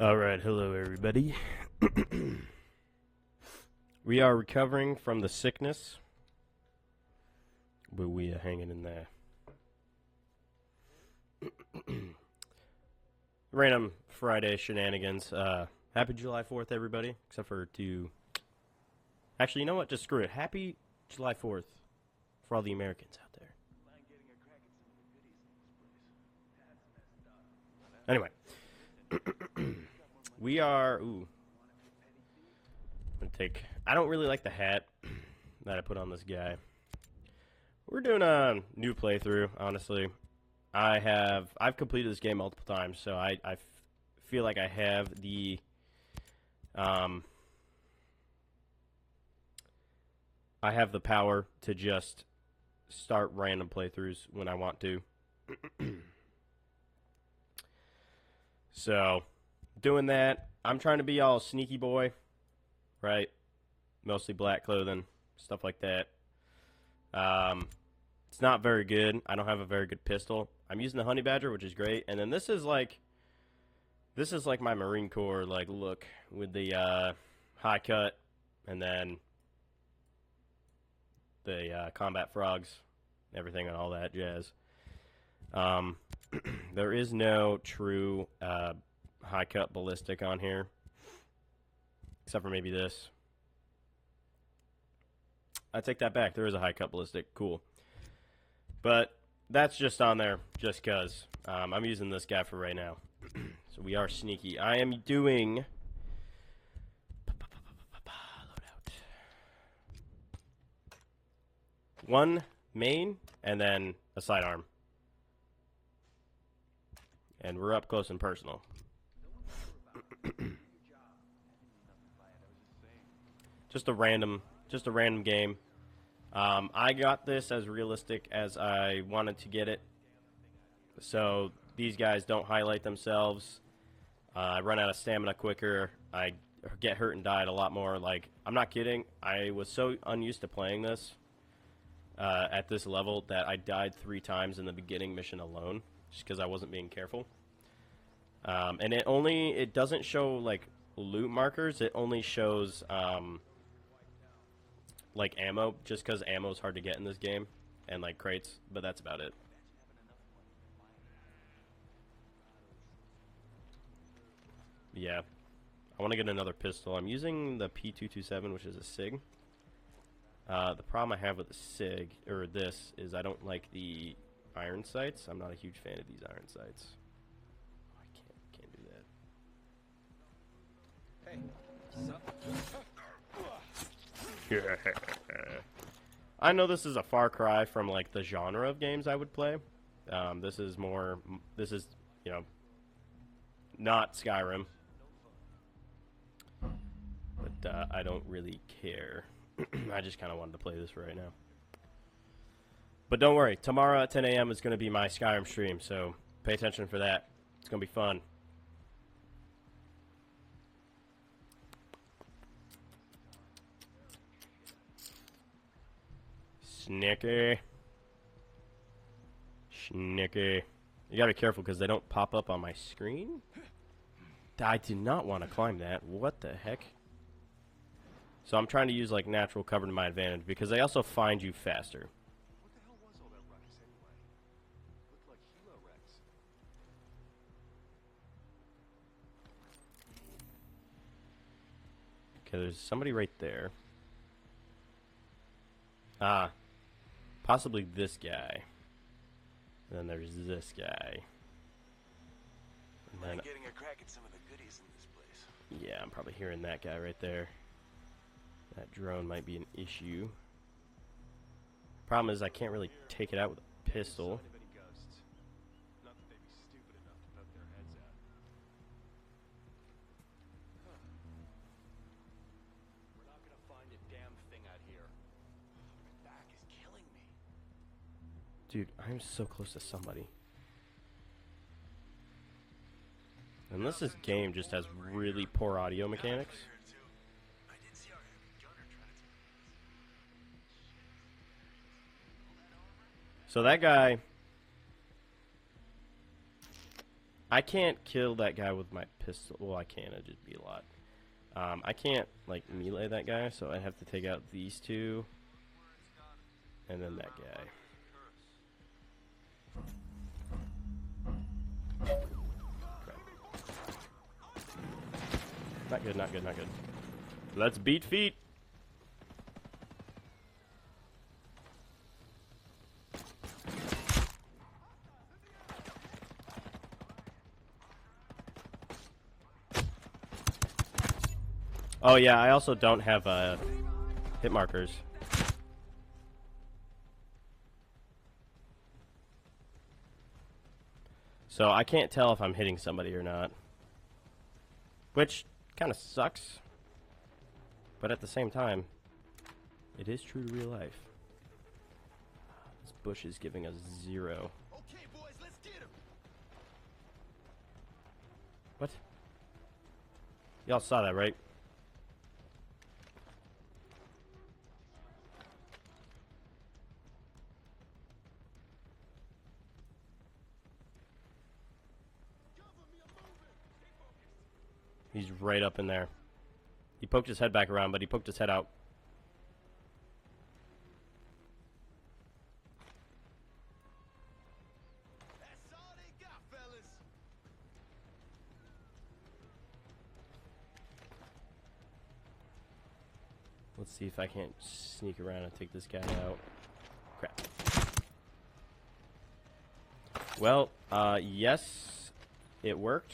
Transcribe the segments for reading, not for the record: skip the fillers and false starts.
Alright, hello everybody. We are recovering from the sickness, but we are hanging in there. Random Friday shenanigans. Happy July 4th, everybody. Except for to... Actually, you know what? Just screw it. Happy July 4th for all the Americans out there. Anyway. We are... Ooh. I'm gonna take... I don't really like the hat that I put on this guy. We're doing a new playthrough, honestly. I've completed this game multiple times, so I feel like I have the... I have the power to just start random playthroughs when I want to. So, doing that. I'm trying to be all sneaky boy, right? Mostly black clothing, stuff like that. It's not very good. I don't have a very good pistol. I'm using the Honey Badger, which is great. And then this is like my Marine Corps like look with the high cut, and then the combat frogs, everything and all that jazz. There is no true high cut ballistic on here, except for maybe this. I take that back. There is a high cut ballistic. Cool. But that's just on there just because I'm using this guy for right now. So we are sneaky. I am doing... Loadout. One main and then a sidearm. And we're up close and personal. Just a random game. I got this as realistic as I wanted to get it. So these guys don't highlight themselves. I run out of stamina quicker. I get hurt and died a lot more. Like, I'm not kidding. I was so unused to playing this at this level that I died 3 times in the beginning mission alone, just because I wasn't being careful. And it doesn't show like loot markers. It only shows like ammo, just because ammo is hard to get in this game, and like crates, but that's about it. Yeah, I want to get another pistol. I'm using the P227, which is a SIG. The problem I have with the SIG, or this, is I don't like the iron sights. I'm not a huge fan of these iron sights. I can't do that. Hey. I know this is a far cry from like the genre of games I would play. This is, you know, not Skyrim. But I don't really care. I just kind of wanted to play this right now. But don't worry, tomorrow at 10 a.m. is going to be my Skyrim stream, so pay attention for that. It's going to be fun. Snicky. Snicky. You gotta be careful because they don't pop up on my screen. I did not want to climb that. What the heck? So I'm trying to use like natural cover to my advantage because they also find you faster. What the hell was all that ruckus anyway? Looked like Hilo Rex. Okay, there's somebody right there. Ah. Possibly this guy. And then there's this guy. And then, Getting a crack at some of the goodies in this place. yeah, I'm probably hearing that guy right there. That drone might be an issue. Problem is I can't really take it out with a pistol. Not that they'd be stupid enough to poke their heads out. We're not gonna find a damn thing out here. My back is killing me. Dude, I'm so close to somebody. Unless this game just has really poor audio mechanics. So that guy, I can't kill that guy with my pistol. Well, I can. It'd just be a lot. I can't, like, melee that guy, so I have to take out these two. And then that guy. Crap. Not good, not good, not good. Let's beat feet. Oh yeah, I also don't have hit markers. So I can't tell if I'm hitting somebody or not. Which kind of sucks. But at the same time, it is true to real life. This bush is giving us 0. Okay, boys, let's get him. What? Y'all saw that, right? He's right up in there. He poked his head back around, but he poked his head out. That's all they got, fellas. Let's see if I can't sneak around and take this guy out. Crap. Well, yes, it worked.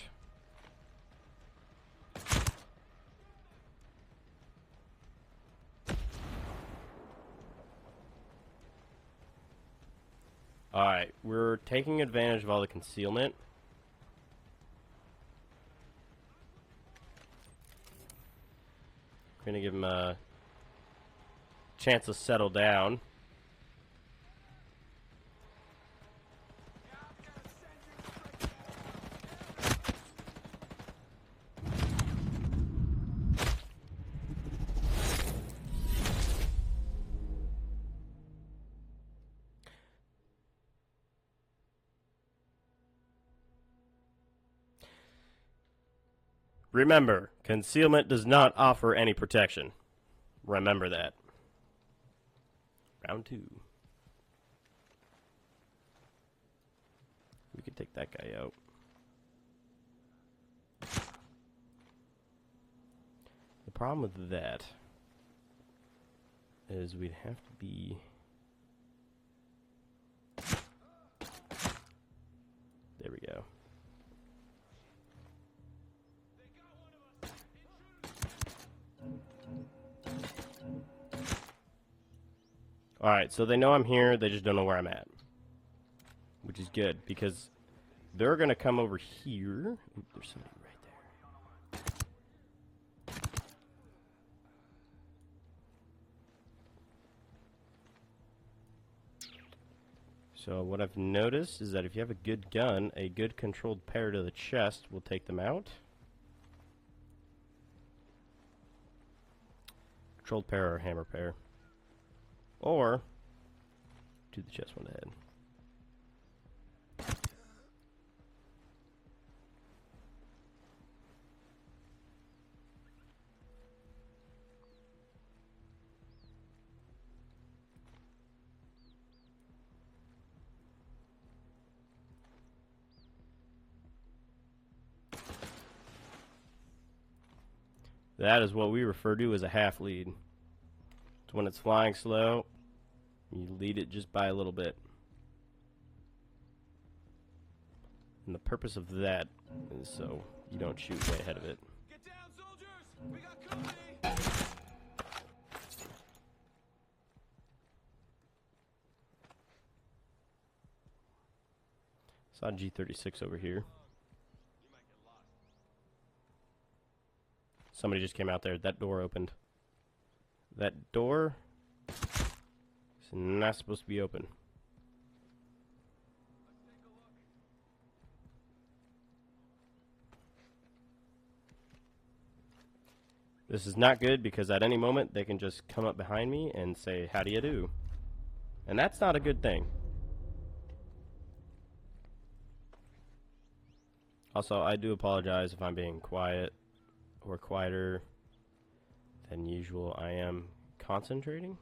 Alright, we're taking advantage of all the concealment. We're gonna give him a chance to settle down. Remember, concealment does not offer any protection. Remember that. Round 2. We could take that guy out. The problem with that is we'd have to be... There we go. Alright, so they know I'm here, they just don't know where I'm at. Which is good, because they're going to come over here. Oop, there's somebody right there. So what I've noticed is that if you have a good gun, a good controlled pair to the chest will take them out. Controlled pair or hammer pair. Or to the chest one ahead. That is what we refer to as a half lead. So when it's flying slow, you lead it just by a little bit. And the purpose of that is so you don't shoot way ahead of it. Get down, soldiers! We got company! Saw G36 over here. You might get lost. Somebody just came out there. That door opened. That door is not supposed to be open. Let's take a look. This is not good because at any moment they can just come up behind me and say, "How do you do?" And that's not a good thing. Also, I do apologize if I'm being quiet or quieter than usual. I am concentrating.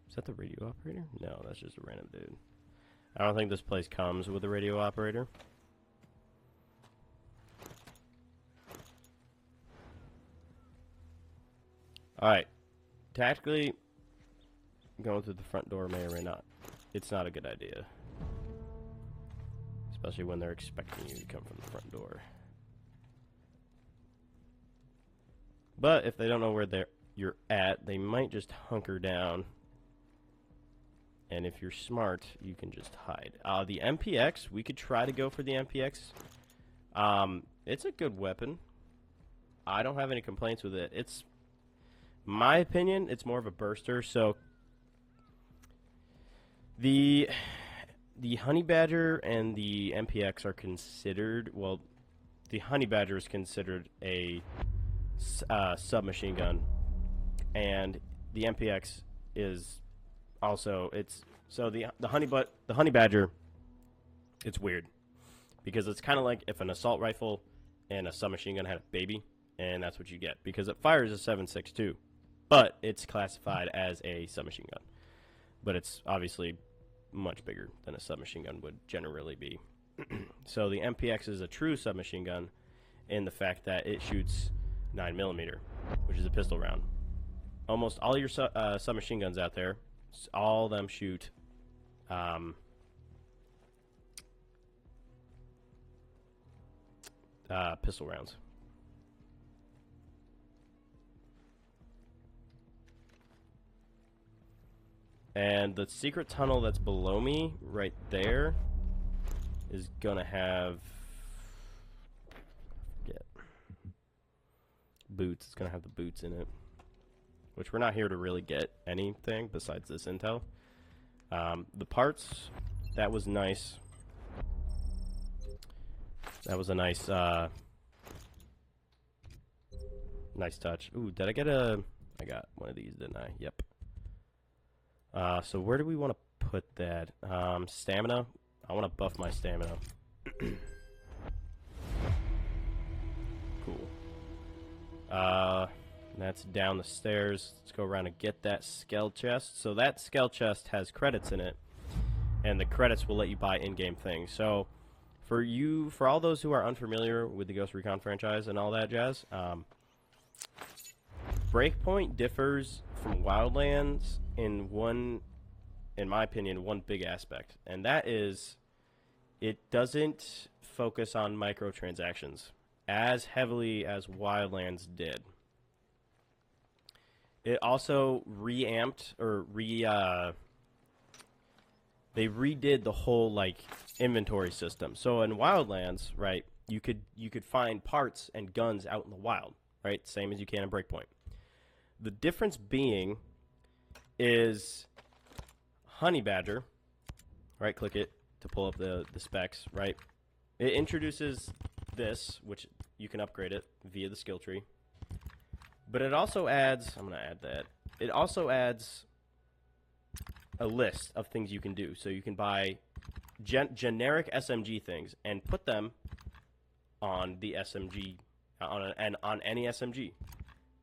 Is that the radio operator? No, that's just a random dude. I don't think this place comes with a radio operator. Alright. Tactically, going through the front door may or may not. It's not a good idea. Especially when they're expecting you to come from the front door. But if they don't know where you're at, they might just hunker down. And if you're smart, you can just hide. The MPX, we could try to go for the MPX. It's a good weapon. I don't have any complaints with it. It's, my opinion, it's more of a burster. So the Honey Badger and the MPX are considered, well, the Honey Badger is considered a submachine gun, and the MPX is also, it's, so the Honey Badger, it's weird because it's kind of like if an assault rifle and a submachine gun had a baby, and that's what you get because it fires a 7.62, but it's classified as a submachine gun, but it's obviously much bigger than a submachine gun would generally be. So the MPX is a true submachine gun in the fact that it shoots 9mm, which is a pistol round. Almost all your submachine guns out there, all of them shoot pistol rounds. And the secret tunnel that's below me, right there, is gonna have boots. It's gonna have the boots in it, which we're not here to really get anything besides this intel. The parts, that was nice. That was a nice, nice touch. Ooh, did I get a? I got one of these, didn't I? Yep. So where do we want to put that? Stamina. I want to buff my stamina. Cool. That's down the stairs. Let's go around and get that skull chest. So that skull chest has credits in it, and the credits will let you buy in-game things. So for all those who are unfamiliar with the Ghost Recon franchise and all that jazz, Breakpoint differs from Wildlands in my opinion, one big aspect, and that is it doesn't focus on microtransactions as heavily as Wildlands did. It also reamped or they redid the whole like inventory system. So in Wildlands, right, you could find parts and guns out in the wild, right, same as you can in Breakpoint. The difference being is Honey Badger, right, click it to pull up the specs, right? It introduces this, which you can upgrade it via the skill tree. But it also adds, I'm going to add that, it also adds a list of things you can do. So you can buy generic SMG things and put them on the SMG, on any SMG.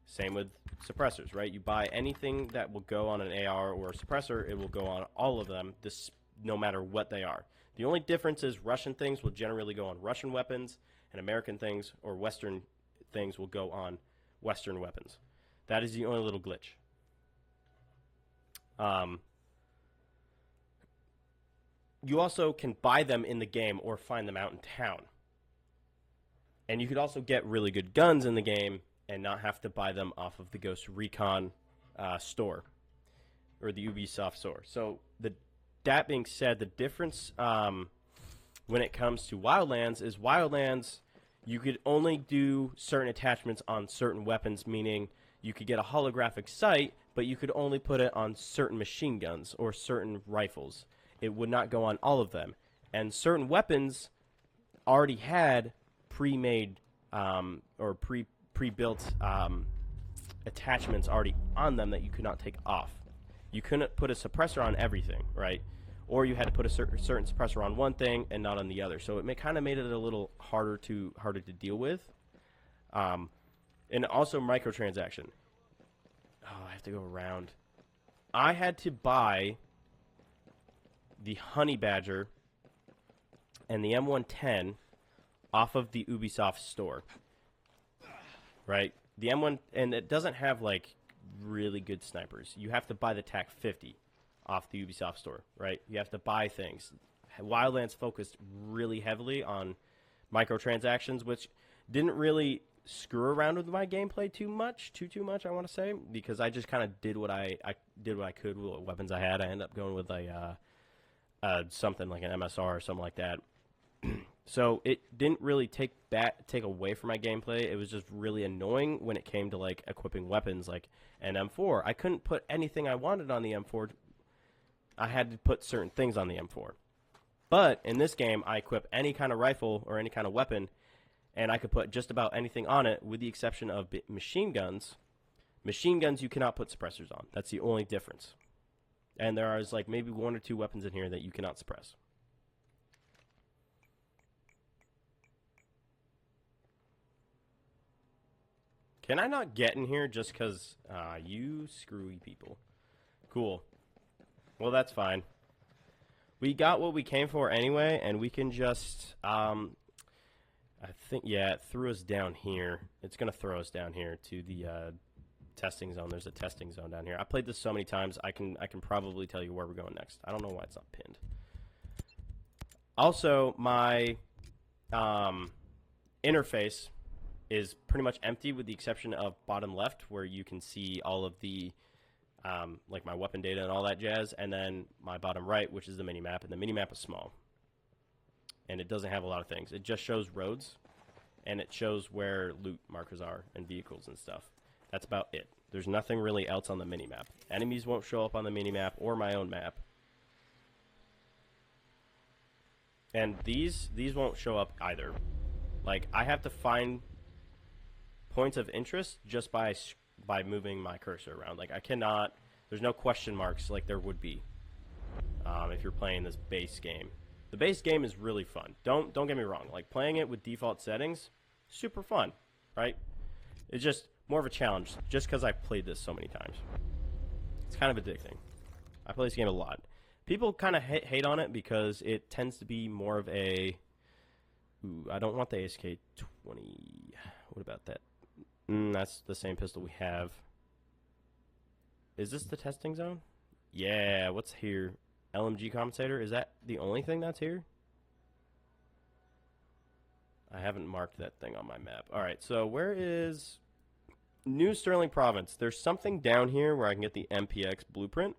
Same with suppressors, right? You buy anything that will go on an AR or a suppressor, it will go on all of them, no matter what they are. The only difference is Russian things will generally go on Russian weapons, and American things or Western things will go on Western weapons. That is the only little glitch. You also can buy them in the game or find them out in town. And you could also get really good guns in the game and not have to buy them off of the Ghost Recon store or the Ubisoft store. So that being said, the difference when it comes to Wildlands is Wildlands, you could only do certain attachments on certain weapons, meaning you could get a holographic sight, but you could only put it on certain machine guns or certain rifles. It would not go on all of them. And certain weapons already had pre-made or pre-built attachments already on them that you could not take off. You couldn't put a suppressor on everything, right? or you had to put a certain suppressor on one thing and not on the other. So it kind of made it a little harder to deal with. And also microtransaction. Oh, I have to go around. I had to buy the Honey Badger and the M110 off of the Ubisoft store. Right? The M1, and it doesn't have like really good snipers. You have to buy the TAC 50 off the Ubisoft store, right? You have to buy things. Wildlands focused really heavily on microtransactions, which didn't really screw around with my gameplay too much, I want to say, because I just kind of did what I did what I could with what weapons I had. I ended up going with a something like an MSR or something like that. So it didn't really take away from my gameplay. It was just really annoying when it came to like equipping weapons like an M4. I couldn't put anything I wanted on the M4. I had to put certain things on the M4. But in this game, I equip any kind of rifle or any kind of weapon, and I could put just about anything on it with the exception of machine guns. Machine guns you cannot put suppressors on. That's the only difference. And there is like maybe 1 or 2 weapons in here that you cannot suppress. Can I not get in here just because you screwy people? Cool. Well, that's fine. We got what we came for anyway, and we can just, I think, yeah, it threw us down here. It's going to throw us down here to the testing zone. There's a testing zone down here. I played this so many times, I can probably tell you where we're going next. I don't know why it's not pinned. Also, my interface is pretty much empty with the exception of bottom left, where you can see all of the like my weapon data and all that jazz, and then my bottom right, which is the minimap, and the minimap is small. And it doesn't have a lot of things. It just shows roads, and it shows where loot markers are and vehicles and stuff. That's about it. There's nothing really else on the minimap. Enemies won't show up on the minimap or my own map. And these won't show up either. Like, I have to find points of interest just by moving my cursor around. Like, I cannot, there's no question marks like there would be if you're playing this base game. The base game is really fun. Don't get me wrong. Like, playing it with default settings, super fun, right? It's just more of a challenge just because I've played this so many times. It's kind of addicting. I play this game a lot. People kind of hate on it because it tends to be more of a... Ooh, I don't want the ASK-20. What about that? That's the same pistol we have. Is this the testing zone? Yeah, what's here? LMG compensator? Is that the only thing that's here? I haven't marked that thing on my map. Alright, so where is New Sterling Province? There's something down here where I can get the MPX blueprint.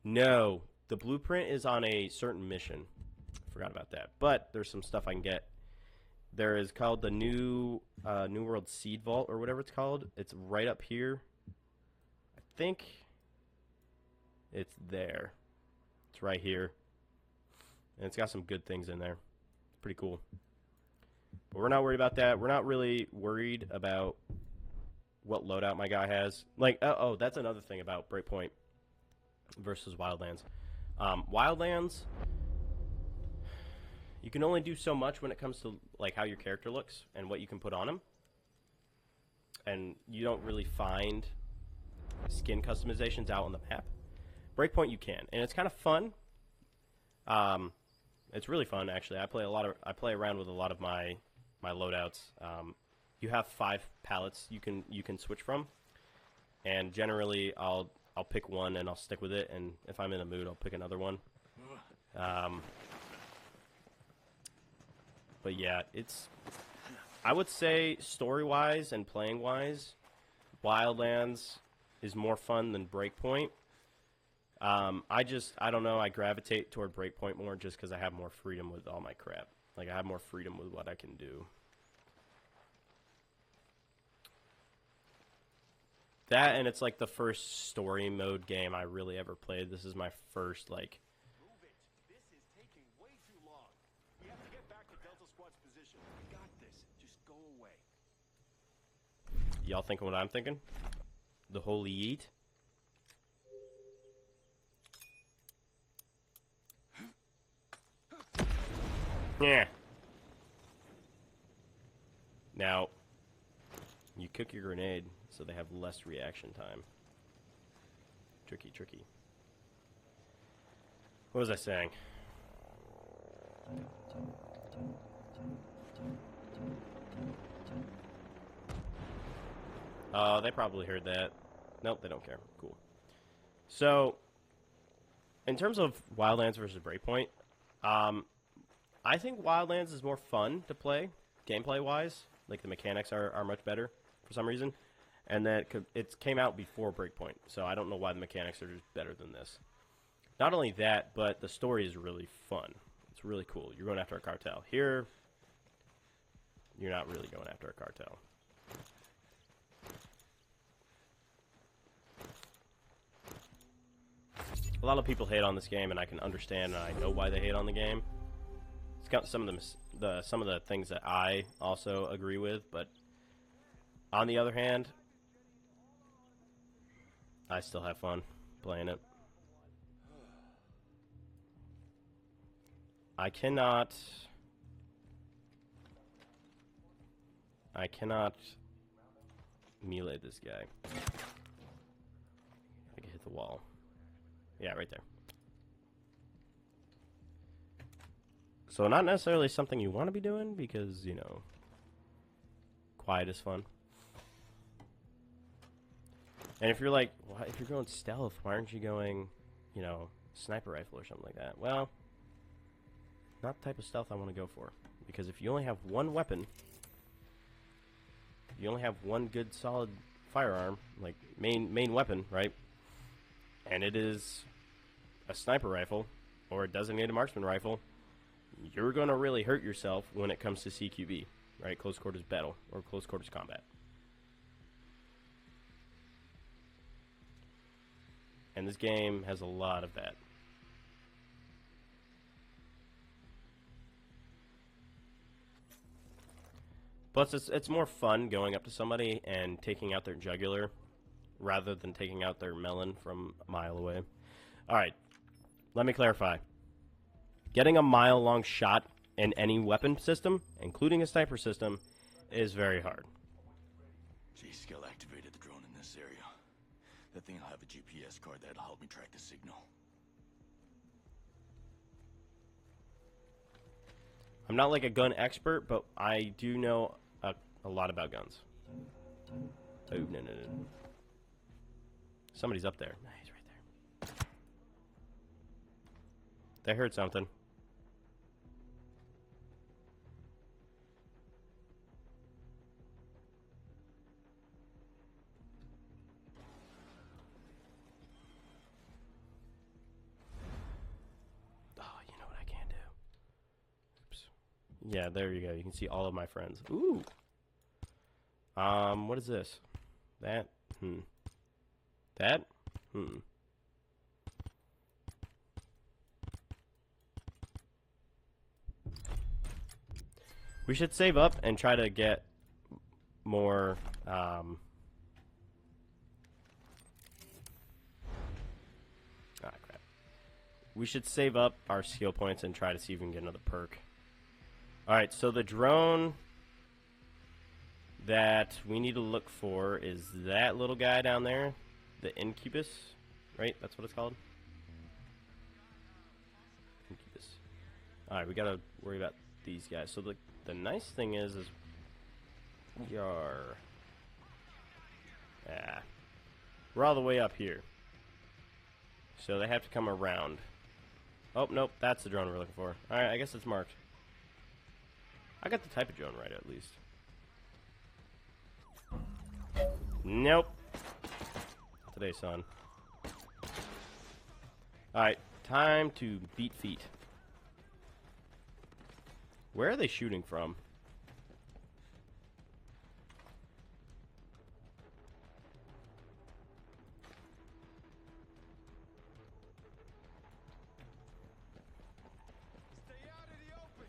No, the blueprint is on a certain mission. Forgot about that. But there's some stuff I can get. There is called the New World Seed Vault, or whatever it's called. It's right up here. I think it's there. It's right here. And it's got some good things in there. It's pretty cool. But we're not worried about that. We're not really worried about what loadout my guy has. Like, oh, that's another thing about Breakpoint versus Wildlands. Wildlands, you can only do so much when it comes to like how your character looks and what you can put on him. And you don't really find skin customizations out on the map. Breakpoint you can, and it's kind of fun. It's really fun actually. I play around with a lot of my loadouts. You have 5 pallets you can switch from, and generally I'll pick one and I'll stick with it, and if I'm in a mood I'll pick another one. But yeah, I would say story-wise and playing-wise, Wildlands is more fun than Breakpoint. I don't know, I gravitate toward Breakpoint more just because I have more freedom with all my crap. Like, I have more freedom with what I can do. That, and it's like the first story mode game I really ever played. This is my first, like... Move it. This is taking way too long. We have to get back to Delta Squad's position. I got this. Just go away. Y'all thinking what I'm thinking? The holy yeet? Yeah. Now, you cook your grenade so they have less reaction time. Tricky, tricky. What was I saying? They probably heard that. Nope, they don't care. Cool. So, in terms of Wildlands versus Breakpoint, I think Wildlands is more fun to play, gameplay-wise. Like, the mechanics are much better for some reason. And that it came out before Breakpoint, so I don't know why the mechanics are just better than this. Not only that, but the story is really fun. It's really cool. You're going after a cartel. Here, you're not really going after a cartel. A lot of people hate on this game, and I can understand, and I know why they hate on the game. It's got some of the things that I also agree with, but on the other hand, I still have fun playing it. I cannot melee this guy. I can hit the wall. Yeah, right there. So not necessarily something you want to be doing because, you know, quiet is fun. And if you're like, well, if you're going stealth, why aren't you going, you know, sniper rifle or something like that? Well, not the type of stealth I want to go for. Because if you only have one weapon, if you only have one good solid firearm, like main weapon, right? And it is a sniper rifle or a designated marksman rifle, you're going to really hurt yourself when it comes to CQB, right? Close quarters battle or close quarters combat. And this game has a lot of that. Plus, it's more fun going up to somebody and taking out their jugular rather than taking out their melon from a mile away. Alright, let me clarify. Getting a mile-long shot in any weapon system, including a sniper system, is very hard. G-Skill activated the drone in this area. That thing will have a GPS card that'll help me track the signal. I'm not like a gun expert, but I do know a lot about guns. Oh, no. Somebody's up there. Nah, he's right there. They heard something. Oh, you know what I can do? Oops. Yeah, there you go. You can see all of my friends. Ooh. What is this? That? That? We should save up and try to get more, ah, crap. We should save up our skill points and try to see if we can get another perk. Alright, so the drone that we need to look for is that little guy down there. The Incubus, right? That's what it's called? Incubus. Alright, we gotta worry about these guys. So the nice thing is we are... we're all the way up here. So they have to come around. Oh, nope, that's the drone we're looking for. Alright, I guess it's marked. I got the type of drone right, at least. Nope. Today, son. Alright, time to beat feet. Where are they shooting from? Stay out of the open.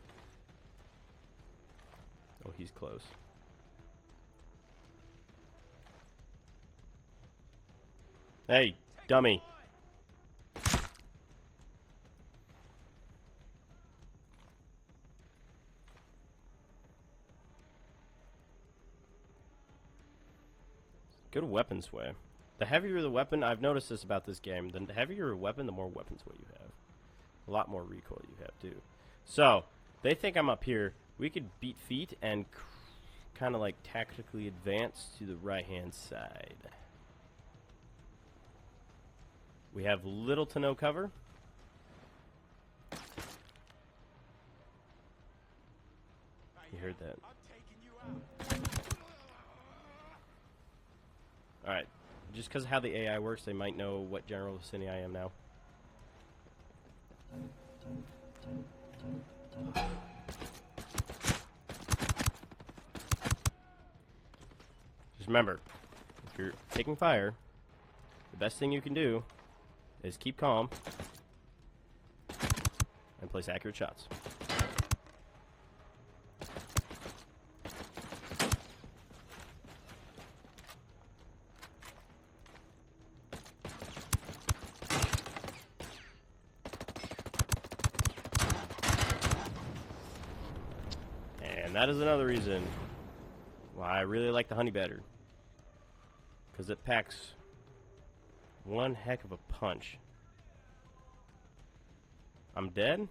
Oh, he's close. Hey, dummy. Go to weapon sway. The heavier the weapon, I've noticed this about this game, the heavier a weapon, the more weapon sway you have. A lot more recoil you have, too. So, they think I'm up here. We could beat feet and kind of like tactically advance to the right-hand side. We have little to no cover. You heard that. Alright. Just because of how the AI works, they might know what general vicinity I am now. Just remember, if you're taking fire, the best thing you can do is keep calm and place accurate shots. And that is another reason why I really like the honey badger. Because it packs one heck of a punch. I'm dead?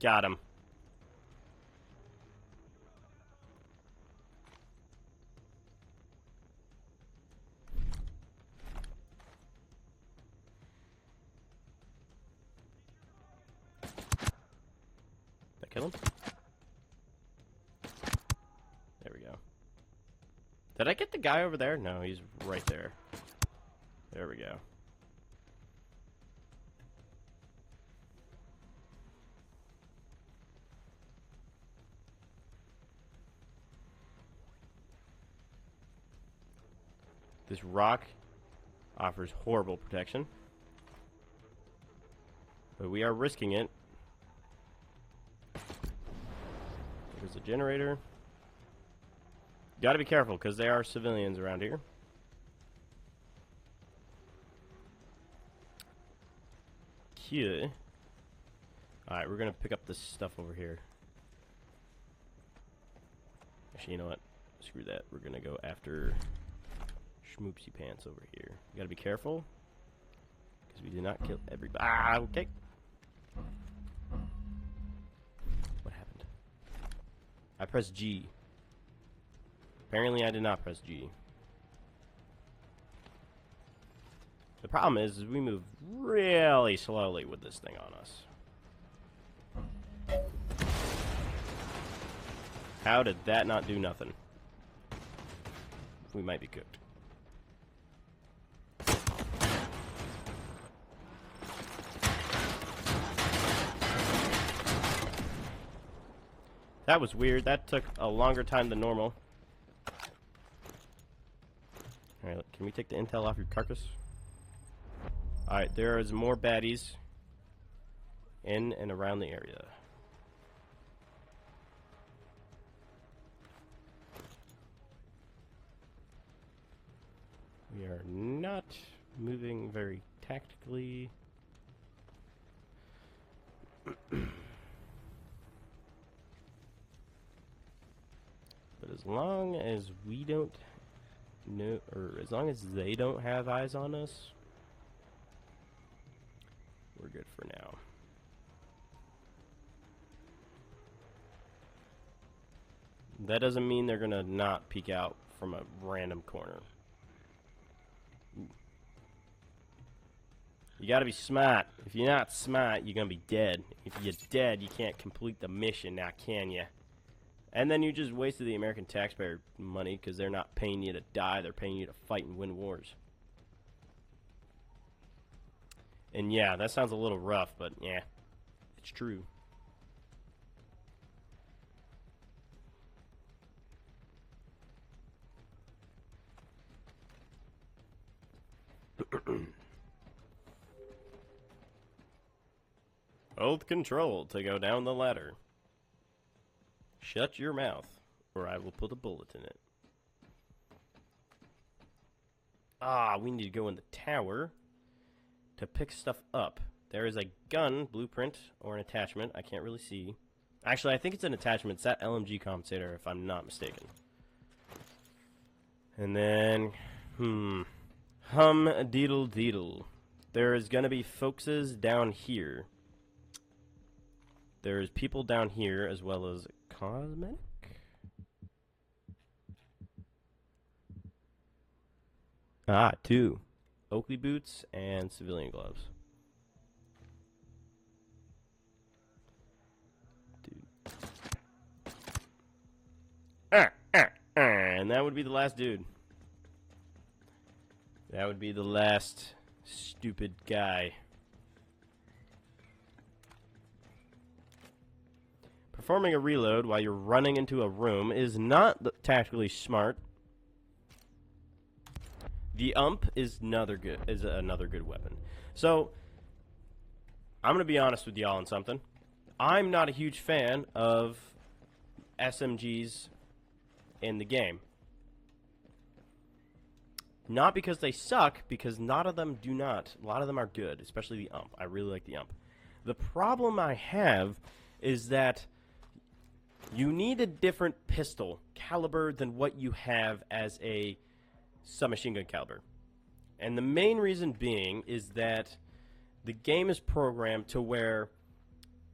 Got him. Did I kill him? There we go. Did I get the guy over there? No, he's right there. There we go. This rock offers horrible protection, but we are risking it. There's a generator. Gotta be careful, because there are civilians around here. Okay. Alright, we're gonna pick up this stuff over here. Actually, you know what? Screw that. We're gonna go after Schmoopsy Pants over here. You gotta be careful, because we do not kill everybody. Ah, okay. What happened? I pressed G. Apparently I did not press G. The problem is we move really slowly with this thing on us. How did that not do nothing? We might be cooked. That was weird. That took a longer time than normal. Alright, can we take the intel off your carcass? Alright, there is more baddies in and around the area. We are not moving very tactically. But as long as we don't know, or as long as they don't have eyes on us, we're good for now. That doesn't mean they're gonna not peek out from a random corner. Ooh. You gotta be smart. If you're not smart, you're gonna be dead. If you're dead, you can't complete the mission now, can you? And then you just wasted the American taxpayer money, because they're not paying you to die, they're paying you to fight and win wars. And yeah, that sounds a little rough, but yeah, it's true. Hold control to go down the ladder. Shut your mouth, or I will put a bullet in it. Ah, we need to go in the tower to pick stuff up. There is a gun blueprint or an attachment. I can't really see. Actually, I think it's an attachment. It's that LMG compensator, if I'm not mistaken. And then, hum deedle deedle. There is gonna be folkses down here. There's people down here as well as cosmetic. Ah, 2 Oakley boots and civilian gloves. Dude. And that would be the last dude. That would be the last stupid guy. Performing a reload while you're running into a room is not tactically smart. The ump is another good weapon. So I'm gonna be honest with y'all on something. I'm not a huge fan of SMGs in the game. Not because they suck, because none of them do not. A lot of them are good, especially the ump. I really like the ump. The problem I have is that you need a different pistol caliber than what you have as a submachine gun caliber. And the main reason being is that the game is programmed to where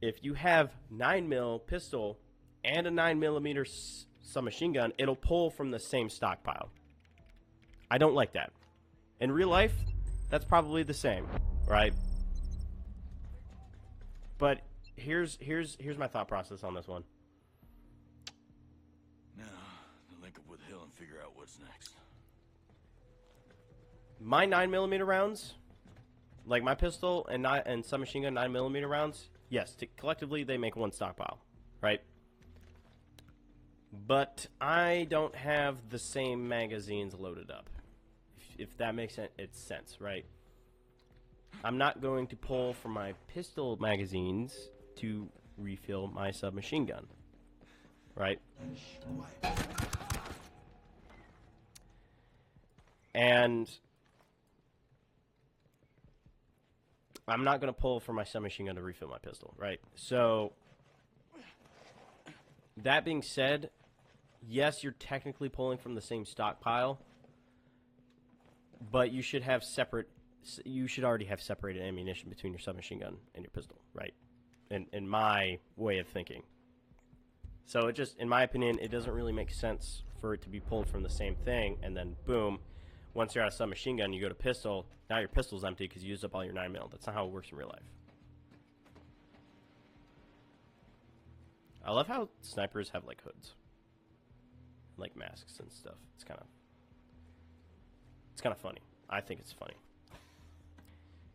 if you have 9mm pistol and a 9mm submachine gun, it'll pull from the same stockpile. I don't like that. In real life, that's probably the same, right? But here's my thought process on this one. Now, to link up with Hill and figure out what's next. My 9mm rounds, like my pistol and submachine gun 9mm rounds, yes, collectively they make one stockpile, right? But I don't have the same magazines loaded up. If that makes sense, right? I'm not going to pull from my pistol magazines to refill my submachine gun, right? And I'm not going to pull from my submachine gun to refill my pistol, right? So, that being said, yes, you're technically pulling from the same stockpile, but you should have you should already have separated ammunition between your submachine gun and your pistol, right? In my way of thinking. So it just, in my opinion, it doesn't really make sense for it to be pulled from the same thing, and then boom, once you're out of submachine gun, you go to pistol, now your pistol's empty because you used up all your 9mm. That's not how it works in real life. I love how snipers have, like, hoods. Like, masks and stuff. It's kind of funny. I think it's funny.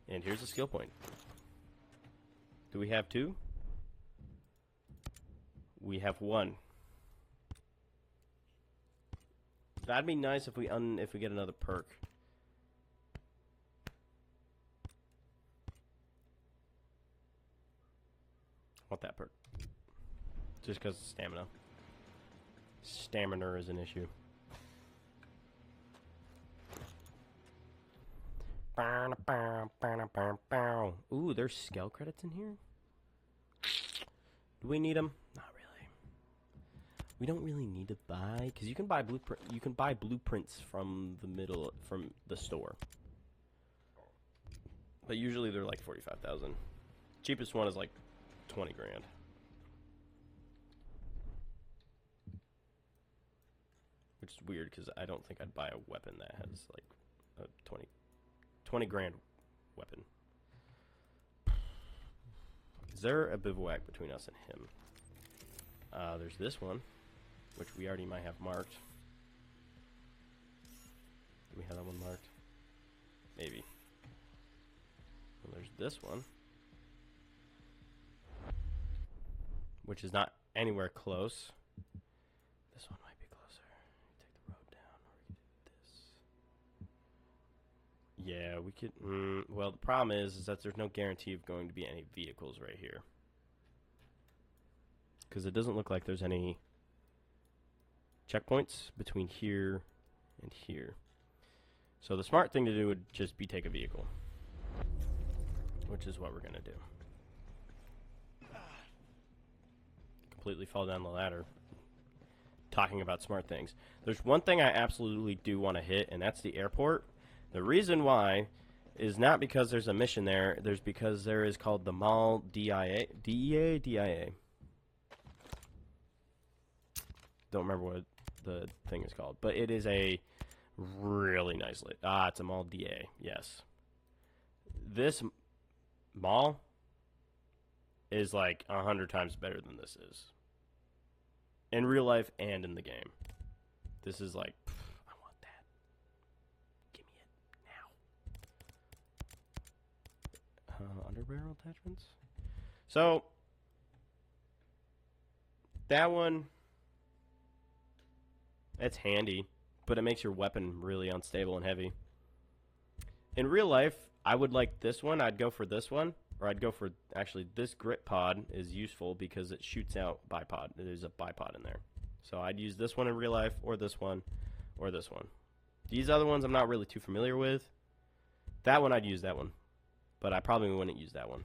And here's a skill point. Do we have 2? We have 1. That'd be nice if we get another perk. I want that perk. Just because of stamina. Stamina is an issue. Ooh, there's scale credits in here? Do we need them? Not really. We don't really need to buy, because you can buy blueprints from the store. But usually they're like 45,000. Cheapest one is like 20 grand. Which is weird, because I don't think I'd buy a weapon that has like a 20 grand weapon. Is there a bivouac between us and him? There's this one, which we already might have marked. Do we have that one marked? Maybe. And there's this one, which is not anywhere close. This one might be closer. Take the road down, or we could do this. Yeah, we could. Well, the problem is that there's no guarantee of going to be any vehicles right here, because it doesn't look like there's any checkpoints between here and here. So the smart thing to do would just be take a vehicle, which is what we're gonna do. completely fall down the ladder talking about smart things. There's one thing I absolutely do want to hit, and that's the airport. The reason why is not because there's a mission there. There's because there is called the Mall DIA. DIA. Don't remember what the thing is called, but it is a really nice it's a Mall DA. Yes. This mall is like 100 times better than this is. In real life and in the game. This is like, I want that. Give me it now. Underbarrel attachments? So, that one, it's handy, but it makes your weapon really unstable and heavy. In real life, I would like this one. I'd go for this one. Or I'd go for, actually, this grip pod is useful because it shoots out bipod. There's a bipod in there. So I'd use this one in real life, or this one, or this one. These other ones I'm not really too familiar with. That one, I'd use that one. But I probably wouldn't use that one.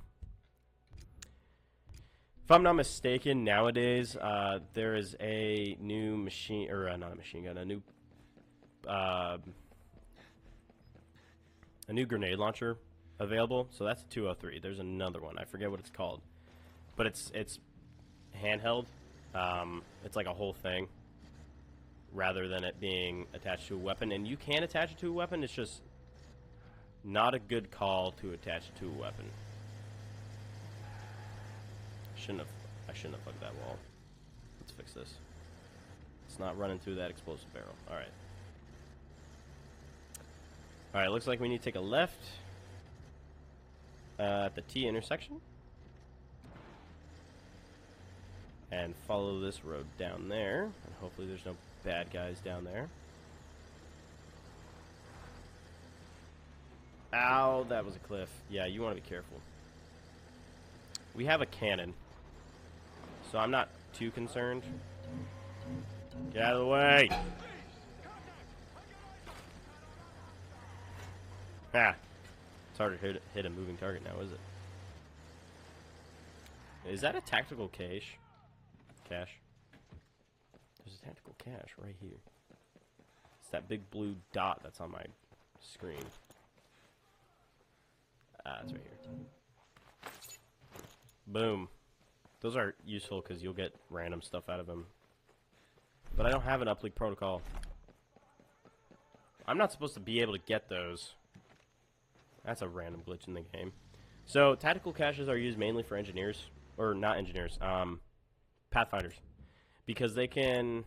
If I'm not mistaken, nowadays, there is a new machine, or not a machine gun, a new grenade launcher available. So that's a 203. There's another one. I forget what it's called, but it's handheld. It's like a whole thing rather than it being attached to a weapon. And you can attach it to a weapon. It's just not a good call to attach it to a weapon. I shouldn't have plugged that wall. Let's fix this. It's not running through that explosive barrel. All right. All right. Looks like we need to take a left. At the T intersection and follow this road down there, and hopefully there's no bad guys down there. Ow, that was a cliff. Yeah, you want to be careful. We have a cannon, so I'm not too concerned. Get out of the way. Ah. It's hard to hit a moving target now, is it? Is that a tactical cache? There's a tactical cache right here. It's that big blue dot that's on my screen. It's right here. Boom. Those are useful because you'll get random stuff out of them. But I don't have an uplink protocol. I'm not supposed to be able to get those. That's a random glitch in the game. So, tactical caches are used mainly for engineers. Or, not engineers. Pathfinders. Because they can...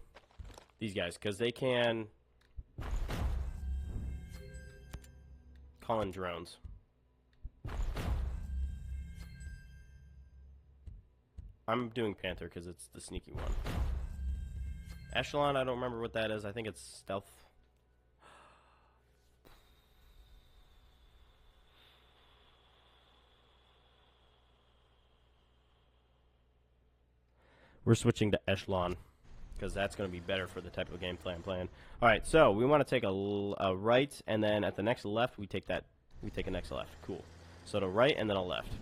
These guys. Because they can... call in drones. I'm doing Panther because it's the sneaky one. Echelon, I don't remember what that is. I think it's stealth. We're switching to Echelon because that's going to be better for the type of gameplay I'm playing. All right, so we want to take a right, and then at the next left, we take a next left. Cool. So to right and then a left.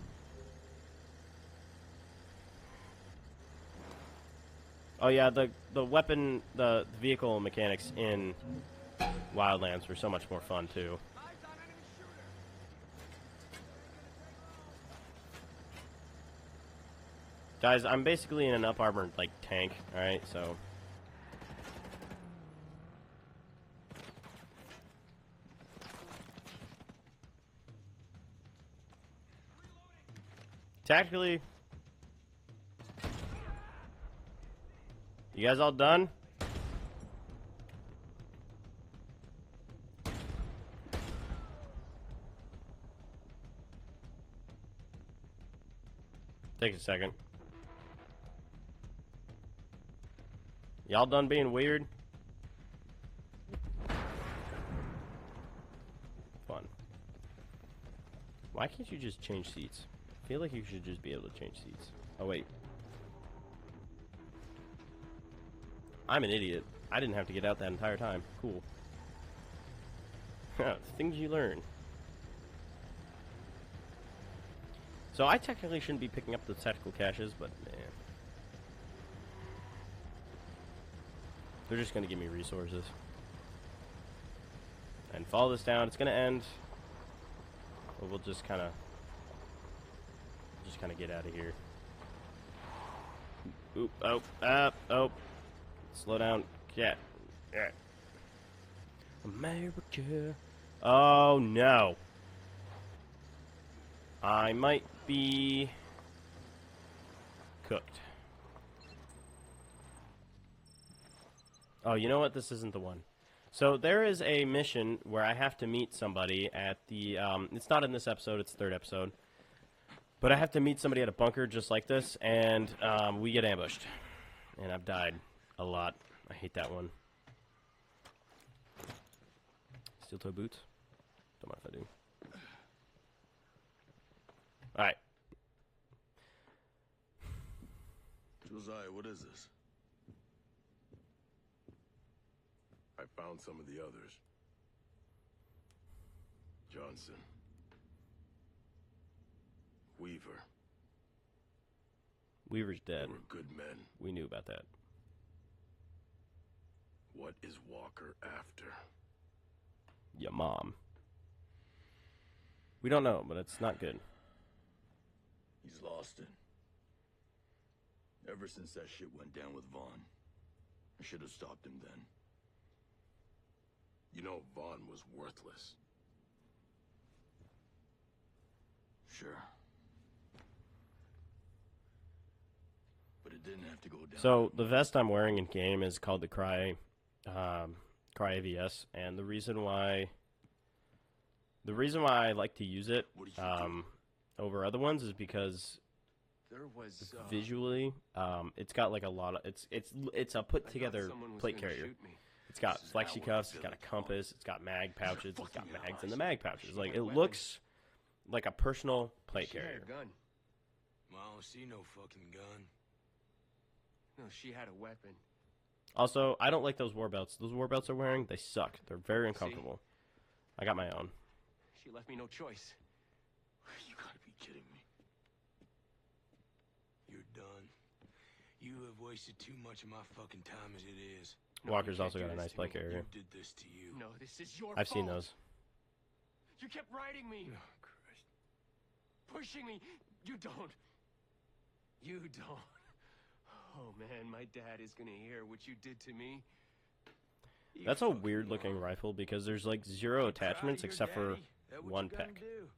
Oh yeah, the weapon, the vehicle mechanics in Wildlands were so much more fun too. Guys, I'm basically in an up-armored, like, tank, alright, so... Tactically... You guys all done? Take a second. Y'all done being weird? Fun. Why can't you just change seats? I feel like you should just be able to change seats. Oh, wait. I'm an idiot. I didn't have to get out that entire time. Cool. Things you learn. So I technically shouldn't be picking up the tactical caches, but They're just going to give me resources. And follow this down. It's going to end. But we'll just kind of get out of here. Oop, oh, oh. Slow down. Yeah. Yeah. America. Oh, no. I might be cooked. Oh, you know what? This isn't the one. So there is a mission where I have to meet somebody at the, it's not in this episode, it's the third episode. But I have to meet somebody at a bunker just like this, and we get ambushed. And I've died a lot. I hate that one. Steel toe boots? Don't mind if I do. Alright. Josiah, what is this? I found some of the others. Johnson. Weaver. Weaver's dead. They were good men. We knew about that. What is Walker after? Your mom. We don't know, but it's not good. He's lost it. Ever since that shit went down with Vaughn. I should have stopped him then. You know, Vaughn was worthless. Sure. But it didn't have to go down. So, the vest I'm wearing in game is called the Cry AVS, and the reason why I like to use it over other ones is because there was visually, it's got like a lot of it's a put together plate carrier. It's got flexi cuffs, it's got a compass, it's got mag pouches, it's got mags in the mag pouches. Like, it looks like a personal plate carrier. Gun. Well, I don't see no fucking gun. No, she had a weapon. Also, I don't like those war belts. Those war belts they're wearing, they suck. They're very uncomfortable. I got my own. She left me no choice. You gotta be kidding me. You're done. You have wasted too much of my fucking time as it is. No, Walker's you also can't got do a this nice to plate me. carrier. Who did this to you? No, this is your I've seen fault. those. You kept riding me. Oh, Christ. Pushing me. You don't. You don't. Oh, man, my dad is gonna hear what you did to me. You That's a fucking weird looking moron. rifle because there's like zero Keep proud of attachments your except for daddy? That what one you gotta peg. do?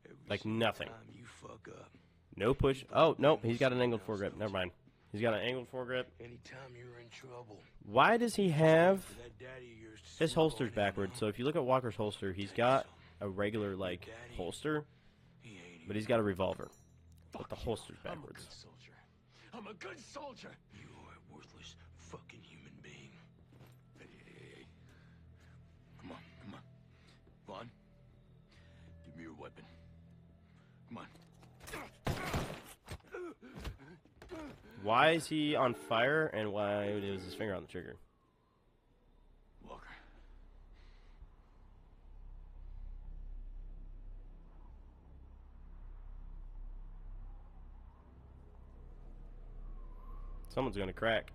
Every Like single nothing. time you fuck up. No push. Oh, no, he's got an angled foregrip. Never mind. He's got an angled foregrip. Anytime you're in trouble. Why does he have For that daddy of yours to his smoke holster's on him, backwards? huh? So if you look at Walker's holster, he's got a regular like holster, He ain't but he's got a revolver. But the Fuck you. holster's I'm a backwards. good soldier. I'm a good soldier. You are a worthless fucking human being. Hey. Come on. Vaughn, give me your weapon. Come on. Why is he on fire and why is his finger on the trigger? Walker. Someone's gonna crack.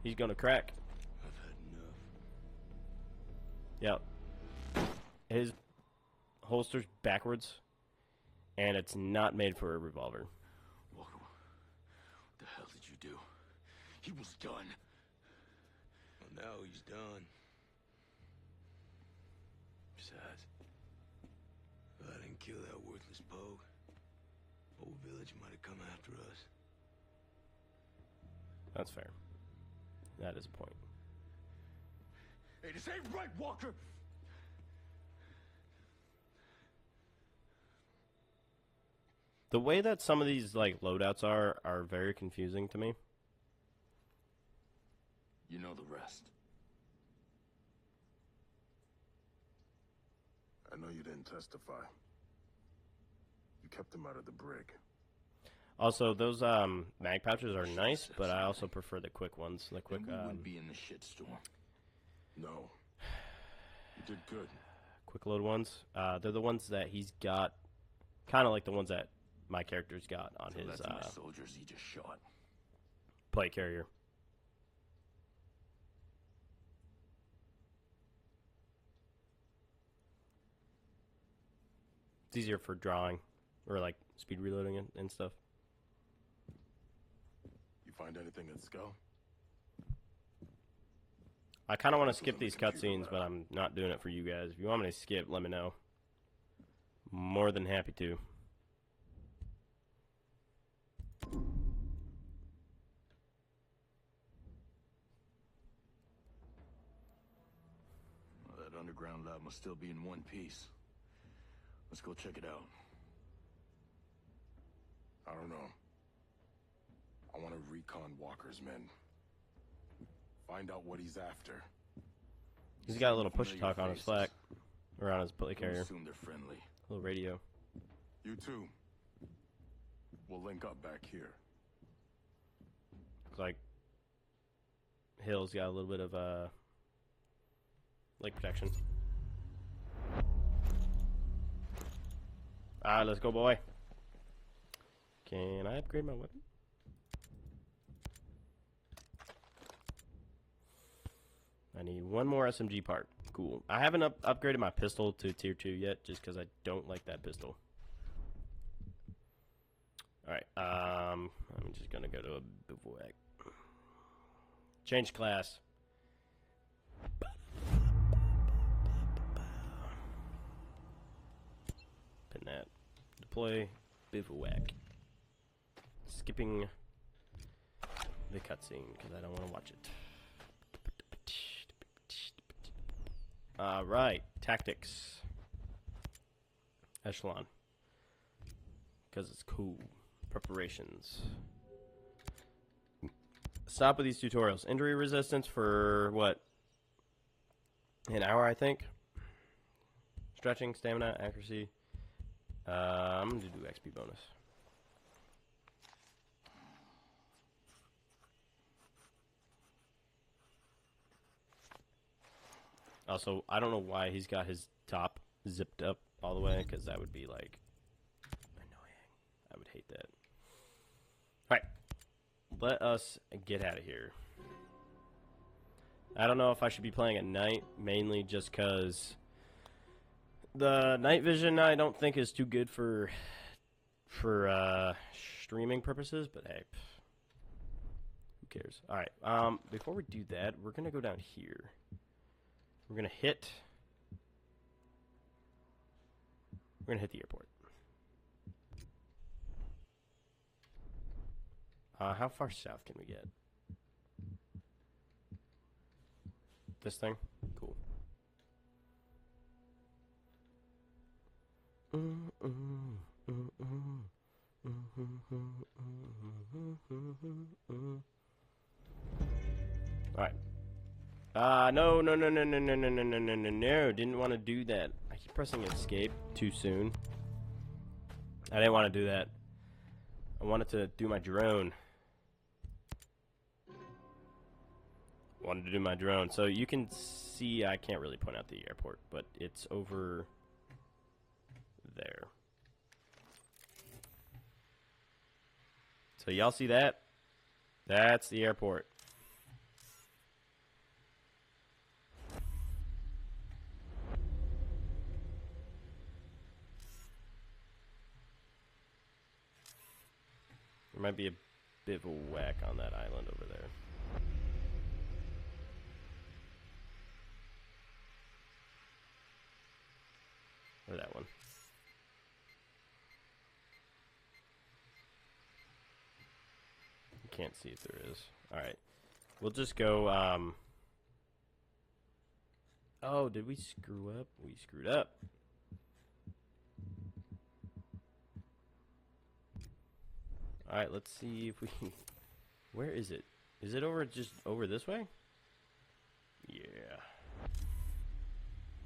He's gonna crack. I've had enough. Yep. His holster's backwards, and it's not made for a revolver. Walker, what the hell did you do? He was done. Well, now he's done. Besides, if I didn't kill that worthless pogue, whole village might have come after us. That's fair. That is a point. Hey, this ain't right, Walker! The way that some of these like loadouts are very confusing to me. You know the rest. I know you didn't testify. You kept him out of the brig. Also, those mag pouches are nice, but I also prefer the quick ones. The quick Then we wouldn't be in the shitstorm. No. You did good. quick load ones. They're the ones that he's got, kind of like the ones that my character's got on So his that's my soldiers he just shot. plate carrier. easier for drawing or like speed reloading and stuff. You find anything at Sco? I kind of want to skip these cutscenes, but I'm not doing it for you guys. If you want me to skip, let me know. More than happy to. Well, that underground lab must still be in one piece. Let's go check it out. I don't know. I want to recon Walker's men. Find out what he's after. He's got a little push to talk on his flak, or on his plate carrier. Assume they're friendly. A little radio. You too. We'll link up back here. Looks like Hill's got a little bit of lake protection. Alright, let's go, boy. Can I upgrade my weapon? I need one more SMG part. Cool. I haven't upgraded my pistol to tier 2 yet, just because I don't like that pistol. Alright, I'm just gonna go to a bivouac. Change class. Pin that. Deploy bivouac. Skipping the cutscene, because I don't want to watch it. Right, tactics. Echelon. Because it's cool. Preparations. Stop with these tutorials. Injury resistance for what? An hour, I think. Stretching, stamina, accuracy. I'm going to do XP bonus. Also, I don't know why he's got his top zipped up all the way, because that would be, like, annoying. I would hate that. Alright. Let us get out of here. I don't know if I should be playing at night, mainly just because the night vision I don't think is too good for streaming purposes, but hey, who cares? Alright, before we do that, we're going to go down here. We're going to hit the airport. How far south can we get? This thing? Cool. Alright. No. Didn't want to do that. I keep pressing escape too soon. I didn't want to do that. I wanted to do my drone. So you can see I can't really point out the airport, but it's over there. So y'all see that? That's the airport. There might be a bivouac on that island over there. Or that one. You can't see if there is. Alright. We'll just go, Oh, did we screw up? We screwed up. Alright, let's see if we can... Where is it? Is it over just over this way? Yeah.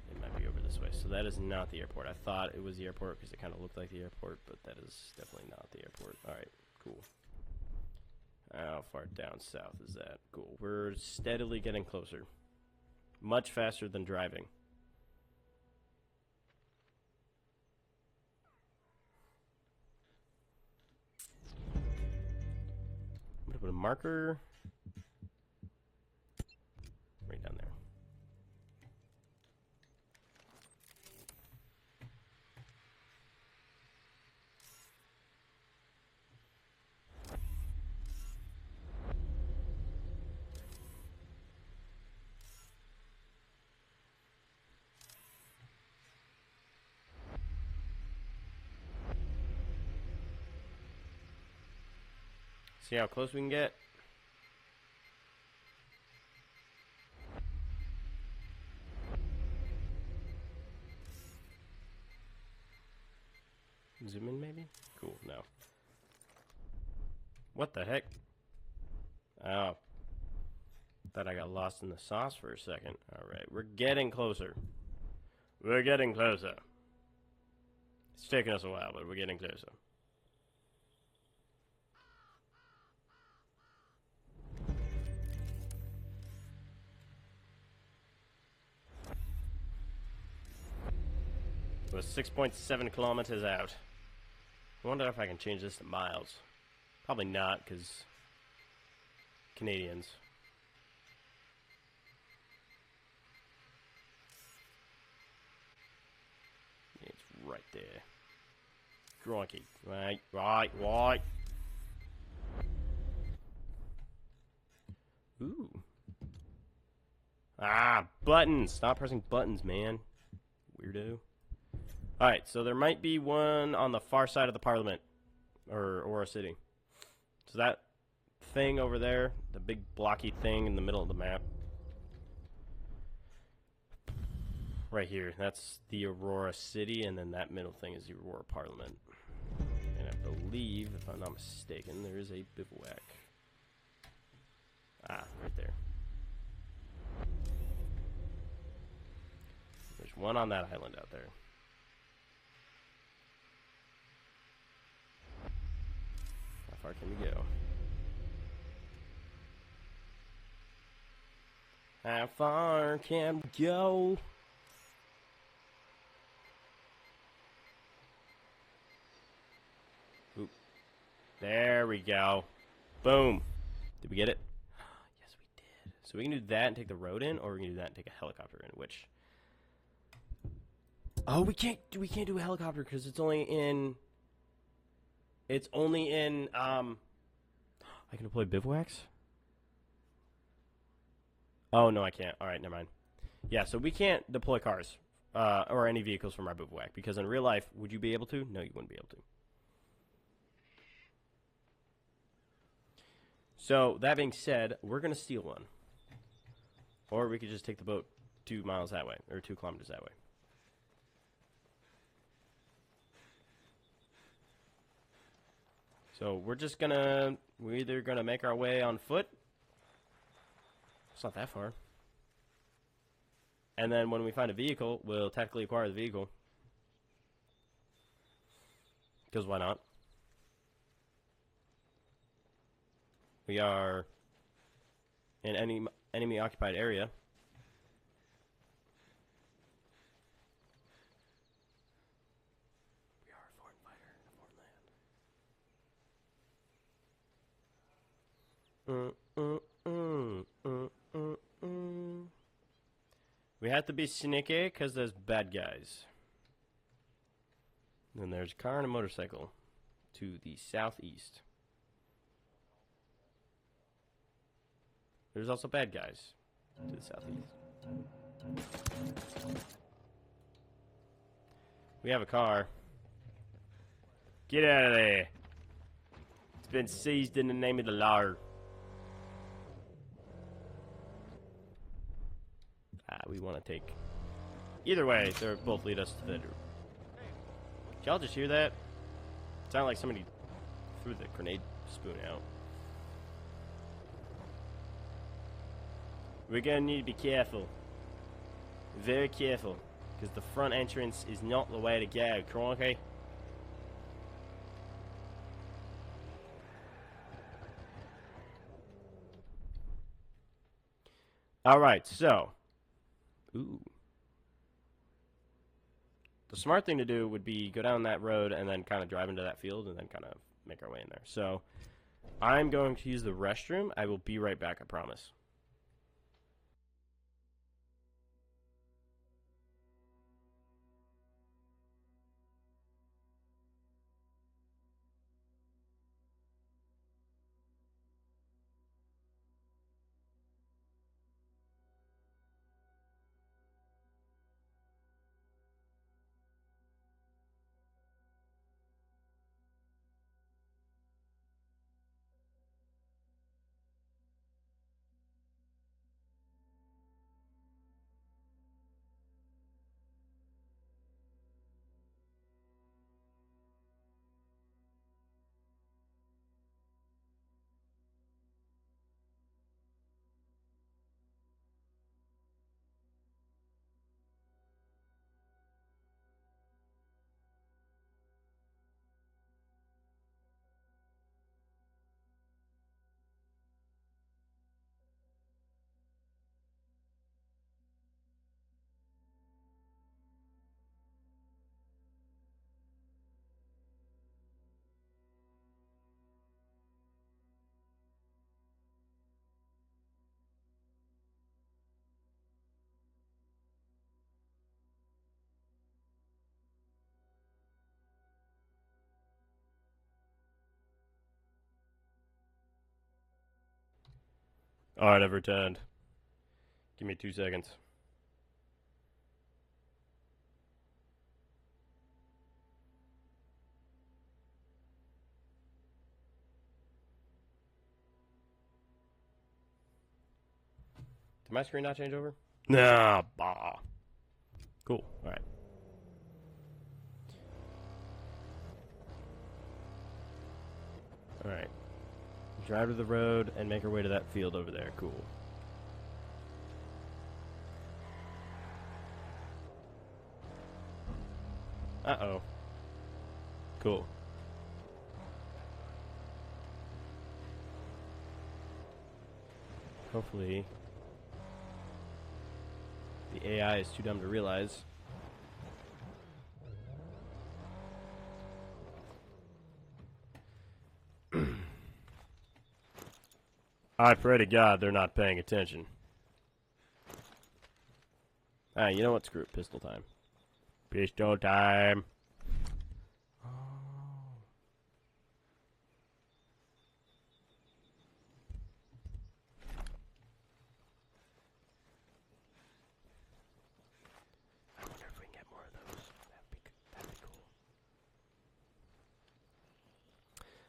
It might be over this way. So that is not the airport. I thought it was the airport because it kind of looked like the airport, but that is definitely not the airport. Alright, cool. How far down south is that? Cool. We're steadily getting closer. Much faster than driving. I'm going to put a marker right down there. See how close we can get? Zoom in, maybe? Cool, no. What the heck? Oh. Thought I got lost in the sauce for a second. Alright, we're getting closer. We're getting closer. It's taking us a while, but we're getting closer. We're 6.7 kilometers out. I wonder if I can change this to miles. Probably not, because Canadians. It's right there. Crikey. Right. Ooh. Ah, buttons. Stop pressing buttons, man. Weirdo. Alright, so there might be one on the far side of the Parliament. Or Aurora City. So that thing over there, the big blocky thing in the middle of the map. Right here, that's the Aurora City, and then that middle thing is the Aurora Parliament. And I believe, if I'm not mistaken, there is a bivouac. Ah, right there. There's one on that island out there. How far can we go? How far can we go? Oop. There we go. Boom. Did we get it? Yes, we did. So we can do that and take the road in, or we can do that and take a helicopter in, which... Oh, we can't do a helicopter because it's only in... I can deploy bivouacs? Oh, no, I can't. Alright, never mind. Yeah, so we can't deploy cars or any vehicles from our bivouac because in real life, would you be able to? No, you wouldn't be able to. So, that being said, we're going to steal one. Or we could just take the boat 2 miles that way, or 2 kilometers that way. So, we're either going to make our way on foot. It's not that far. And then when we find a vehicle, we'll tactically acquire the vehicle. Because why not? We are in any enemy-occupied area. We are a foreign fighter in a foreign land. We have to be sneaky because there's bad guys. Then there's a car and a motorcycle to the southeast. There's also bad guys to the southeast. We have a car. Get out of there. It's been seized in the name of the law. We want to take... Either way, they both lead us to the... Did y'all just hear that? It sounded like somebody threw the grenade spoon out. We're gonna need to be careful. Very careful. Because the front entrance is not the way to go, crikey. Alright, so... Ooh. The smart thing to do would be go down that road and then kind of drive into that field and then kind of make our way in there. So, I'm going to use the restroom. I will be right back, I promise. Alright, I've returned. Give me 2 seconds. Did my screen not change over? Nah, bah. Cool, alright. Alright. Drive to the road and make our way to that field over there. Cool. Uh-oh. Cool. Hopefully the AI is too dumb to realize. I pray to God they're not paying attention. Alright, you know what? Screw it. Pistol time. Pistol time. Oh. I wonder if we can get more of those. That'd be cool.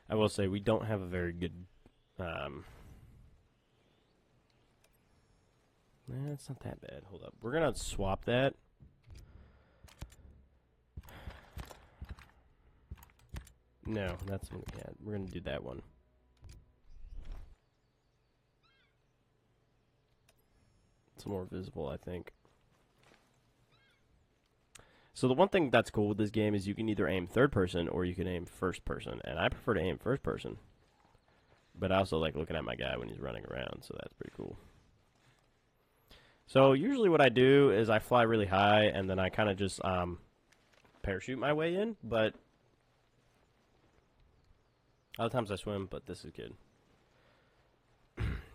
I will say we don't have a very good it's not that bad. Hold up. We're gonna swap that. No, that's what we had. We're gonna do that one. It's more visible, I think. So the one thing that's cool with this game is you can either aim third person or you can aim first person, and I prefer to aim first person. But I also like looking at my guy when he's running around, so that's pretty cool. So usually what I do is I fly really high and then I kind of just parachute my way in, but other times I swim, but this is good.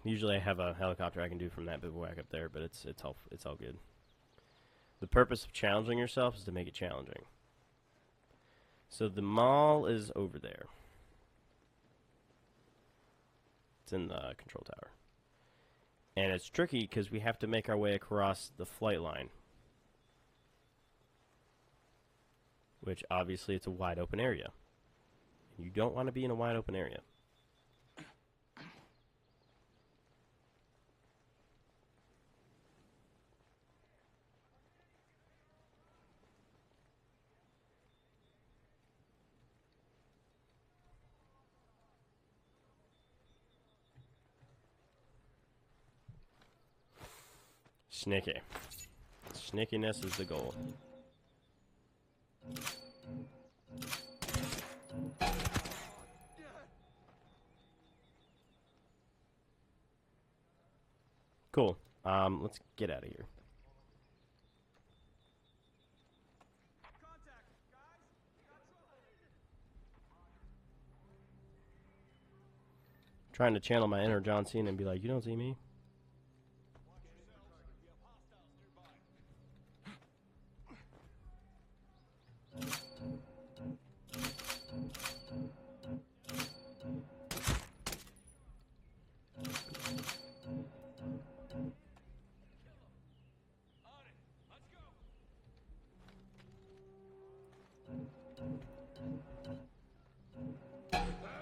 Usually I have a helicopter I can do from that bivouac up there, but it's all good. The purpose of challenging yourself is to make it challenging. So the mall is over there. It's in the control tower. And it's tricky because we have to make our way across the flight line. Which, obviously, it's a wide open area. You don't want to be in a wide open area. Sneaky. Sneakiness is the goal. Cool. Let's get out of here. Trying to channel my inner John Cena and be like, you don't see me?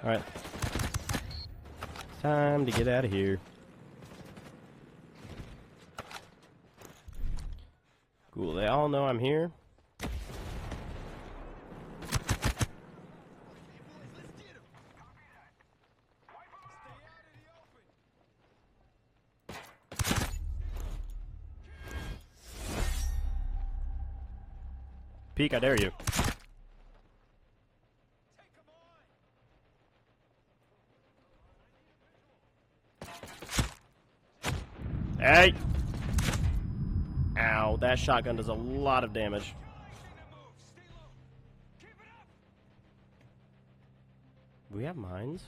Alright. Time to get out of here. Cool, they all know I'm here. Peek, I dare you. Hey! Ow, that shotgun does a lot of damage. Do we have mines?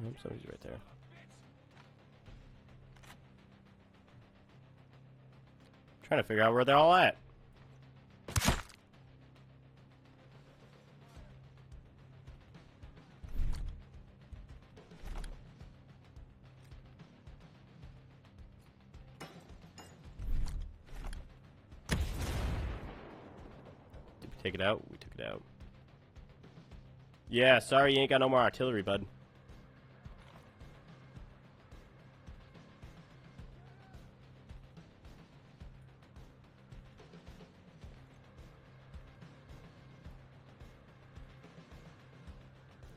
Oh, somebody's right there. Trying to figure out where they're all at. Did we take it out? We took it out. Yeah, sorry you ain't got no more artillery, bud.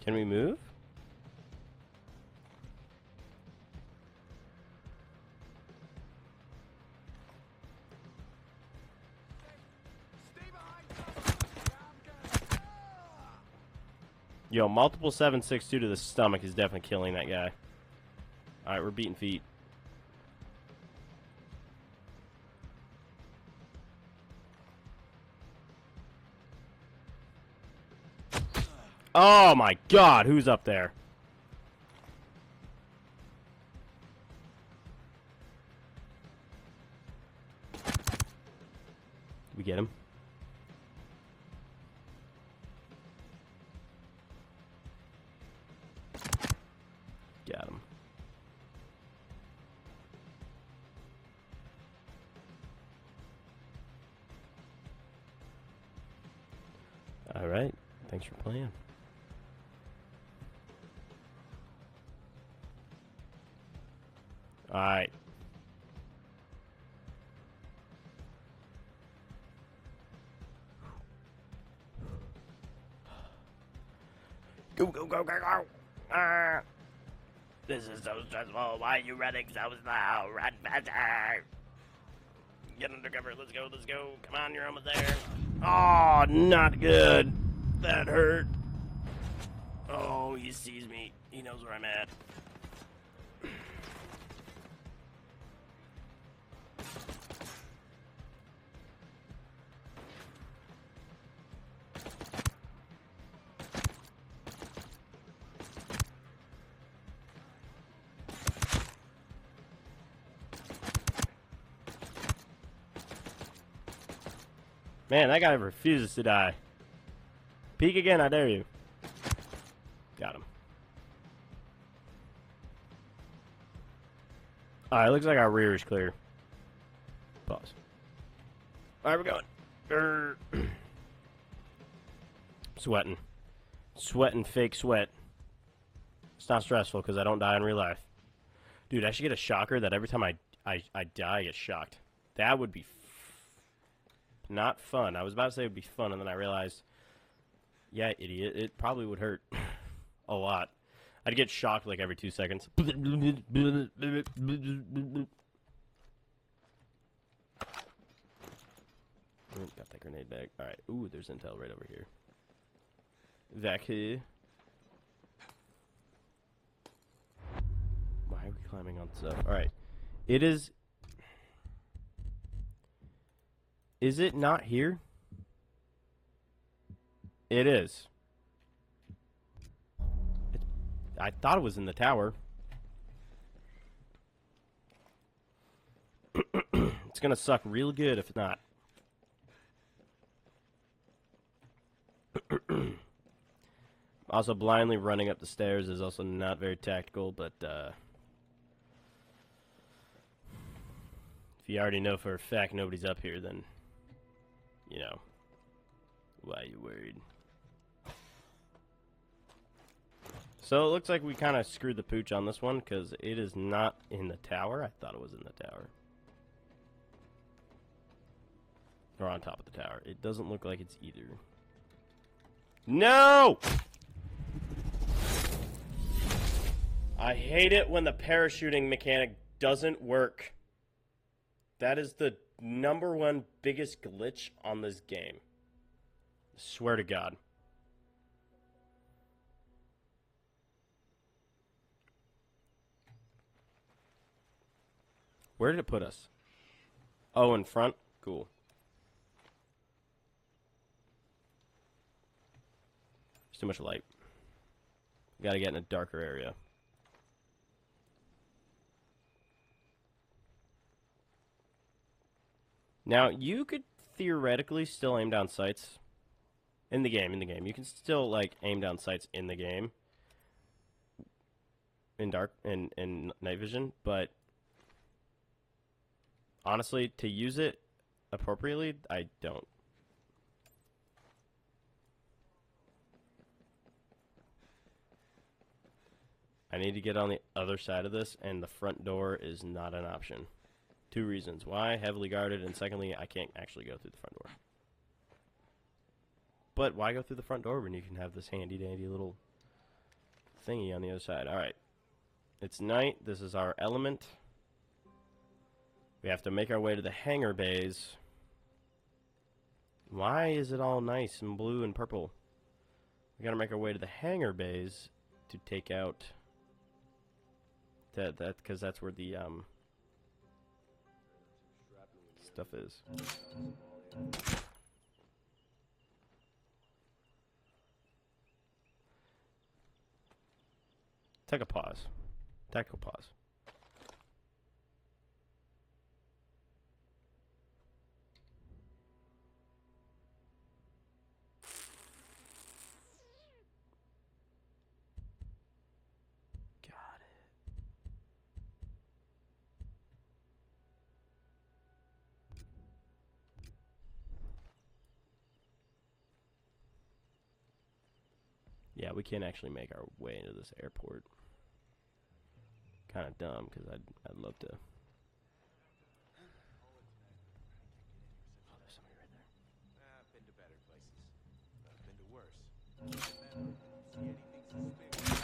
Can we move? Yo, multiple 7.62 to the stomach is definitely killing that guy. Alright, we're beating feet. Oh my god, who's up there? Did we get him? Got him. Alright, thanks for playing. Alright. Go, go, go, go, go! Ah! This is so stressful. Why are you running so slow? Run faster! Get under cover. Let's go, let's go. Come on, you're almost there. Oh, not good. That hurt. Oh, he sees me. He knows where I'm at. Man, that guy refuses to die. Peek again, I dare you. Got him. Alright, looks like our rear is clear. Pause. Alright, we're going. Sweating. Sweating fake sweat. It's not stressful because I don't die in real life. Dude, I should get a shocker that every time I die, I get shocked. That would be not fun. I was about to say it would be fun, and then I realized, yeah, idiot, it probably would hurt a lot. I'd get shocked like every 2 seconds. Got that grenade back. Alright, ooh, there's intel right over here. Back here. Why are we climbing on stuff? Alright. It is... Is it not here? It is. I thought it was in the tower. It's gonna suck real good if it's not. Also, blindly running up the stairs is also not very tactical, but if you already know for a fact nobody's up here, then you know, why are you worried? So it looks like we kind of screwed the pooch on this one because it is not in the tower. I thought it was in the tower. Or on top of the tower. It doesn't look like it's either. No! I hate it when the parachuting mechanic doesn't work. That is the #1 biggest glitch on this game. I swear to God. Where did it put us? Oh, in front? Cool. There's too much light. Gotta get in a darker area. Now, you could theoretically still aim down sights in the game. You can still, like, aim down sights in the game in night vision, but honestly, to use it appropriately, I don't. I need to get on the other side of this, and the front door is not an option. 2 reasons. Why? Heavily guarded, and secondly, I can't actually go through the front door. But why go through the front door when you can have this handy-dandy little thingy on the other side? Alright. It's night. This is our element. We have to make our way to the hangar bays. Why is it all nice and blue and purple? We gotta make our way to the hangar bays to take out that because that's where the stuff is. Take a pause. Tactical pause. Yeah, we can't actually make our way into this airport. Kind of dumb, because I'd love to. Oh, there's somebody right there. I've been to better places. I've been to worse. See anything suspicious?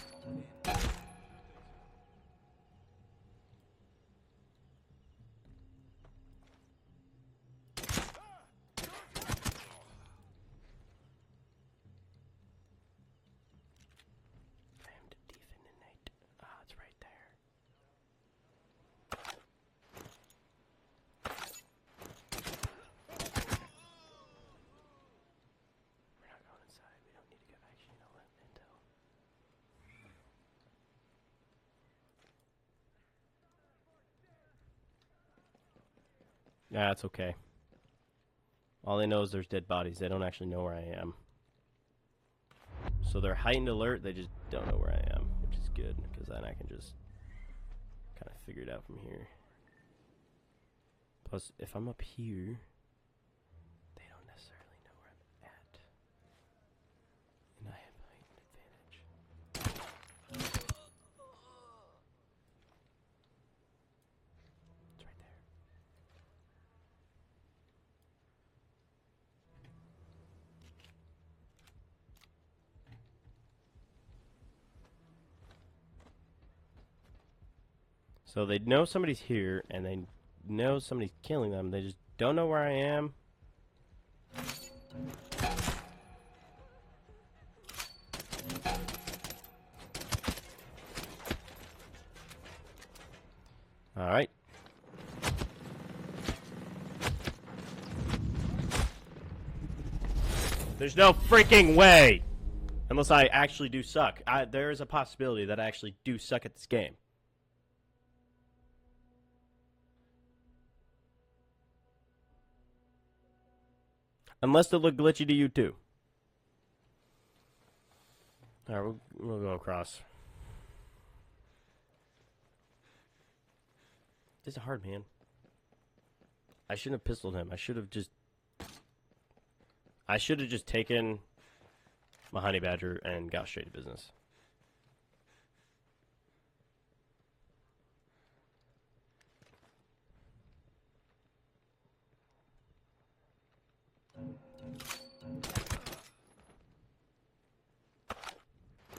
Damned definite. Ah, it's right there. We're not going inside. We don't need to go. Actually, you know what? Intel. Yeah, it's okay. All they know is there's dead bodies. They don't actually know where I am. So they're heightened alert. They just don't know where I am, which is good, because then I can just kind of figure it out from here. Plus, if I'm up here, they don't necessarily know where I'm at. And I have heightened advantage. It's right there. So they know somebody's here, and they know somebody's killing them. They just don't know where I am. Alright. There's no freaking way! Unless I actually do suck. There is a possibility that I actually do suck at this game. Unless it looked glitchy to you too. Alright, we'll go across. This is hard, man. I shouldn't have pistoled him. I should have just taken my honey badger and got straight to business.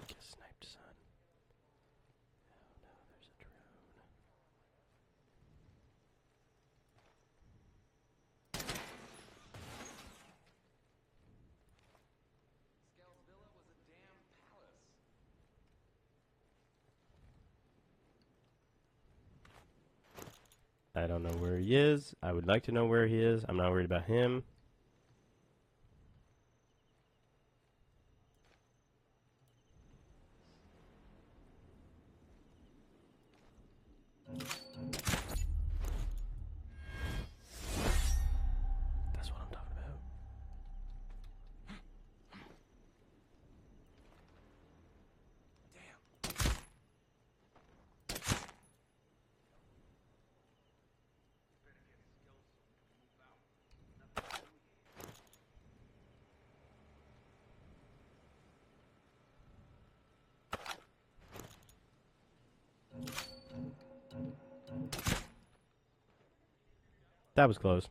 Get sniped, son. Oh no, there's a drone. I don't know where he is. I would like to know where he is. I'm not worried about him. That was close.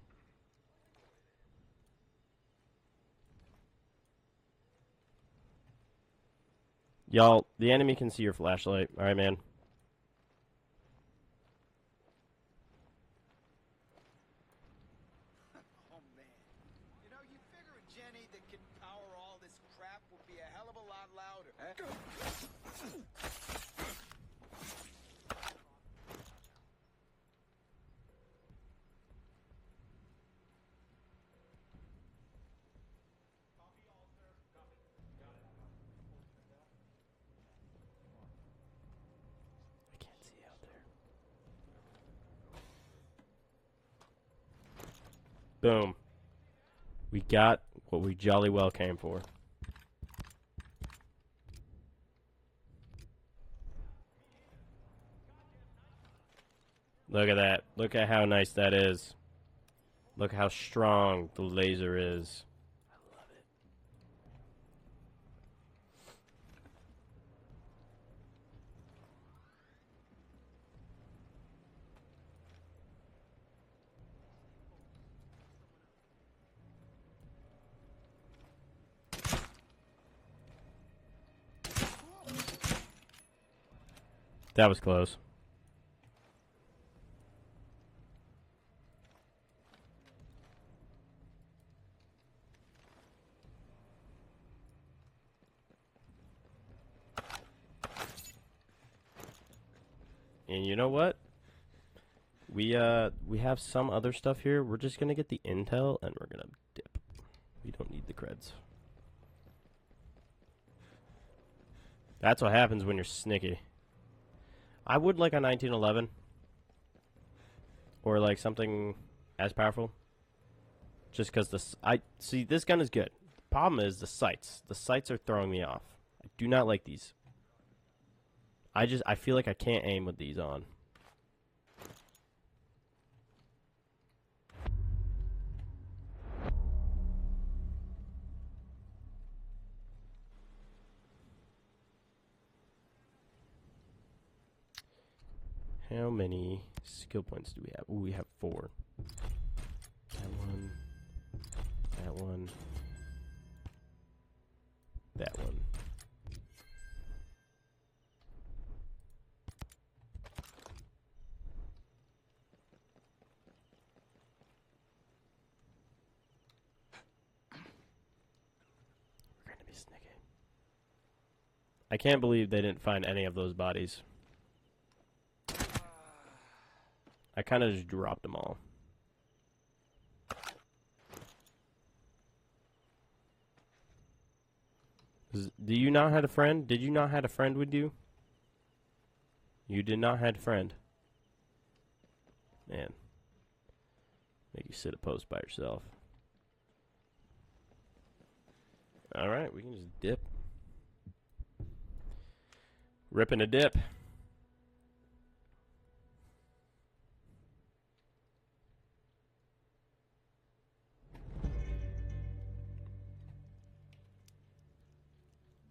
Y'all, the enemy can see your flashlight. Alright, man. Oh, man. You know, you figure a Jenny that can power all this crap would be a hell of a lot louder. I can't see out there. Boom. We got what we jolly well came for. Look at that. Look at how nice that is. Look how strong the laser is. I love it. That was close. And you know what? We have some other stuff here. We're just gonna get the intel and we're gonna dip. We don't need the creds. That's what happens when you're sneaky. I would like a 1911 or like something as powerful. Just because I see this gun is good. The problem is the sights. The sights are throwing me off. I do not like these. I feel like I can't aim with these on. How many skill points do we have? Ooh, we have 4. That one. That one. That one. We're gonna be sneaky. I can't believe they didn't find any of those bodies. I kind of just dropped them all. Do you not have a friend? Did you not have a friend with you? You did not have a friend. Man. Make you sit a post by yourself. Alright, we can just dip. Ripping a dip.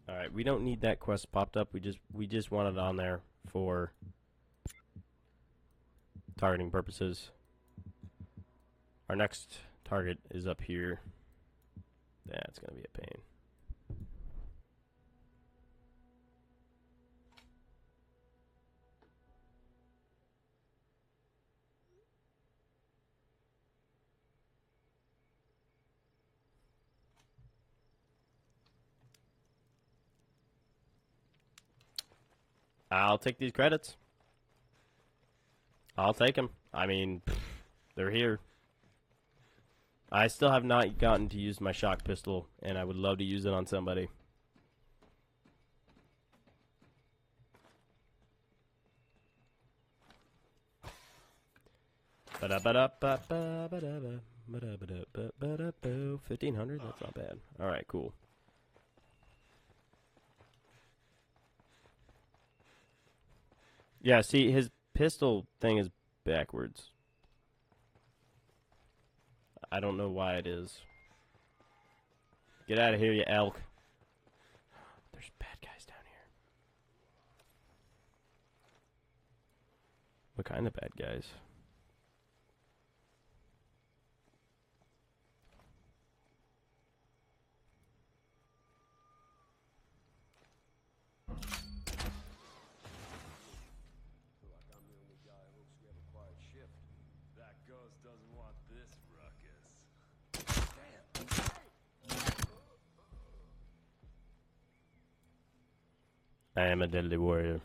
Alright, we don't need that quest popped up. We just want it on there for targeting purposes. Our next target is up here. That's gonna be a pain. I'll take these credits. I'll take them. I mean, they're here. I still have not gotten to use my shock pistol, and I would love to use it on somebody. Ba-da-ba-da-ba-ba-ba-da-ba. 1,500? That's not bad. Alright, cool. Yeah, see, his pistol thing is backwards. I don't know why it is. Get out of here, you elk. There's bad guys down here. What kind of bad guys? I am a deadly warrior.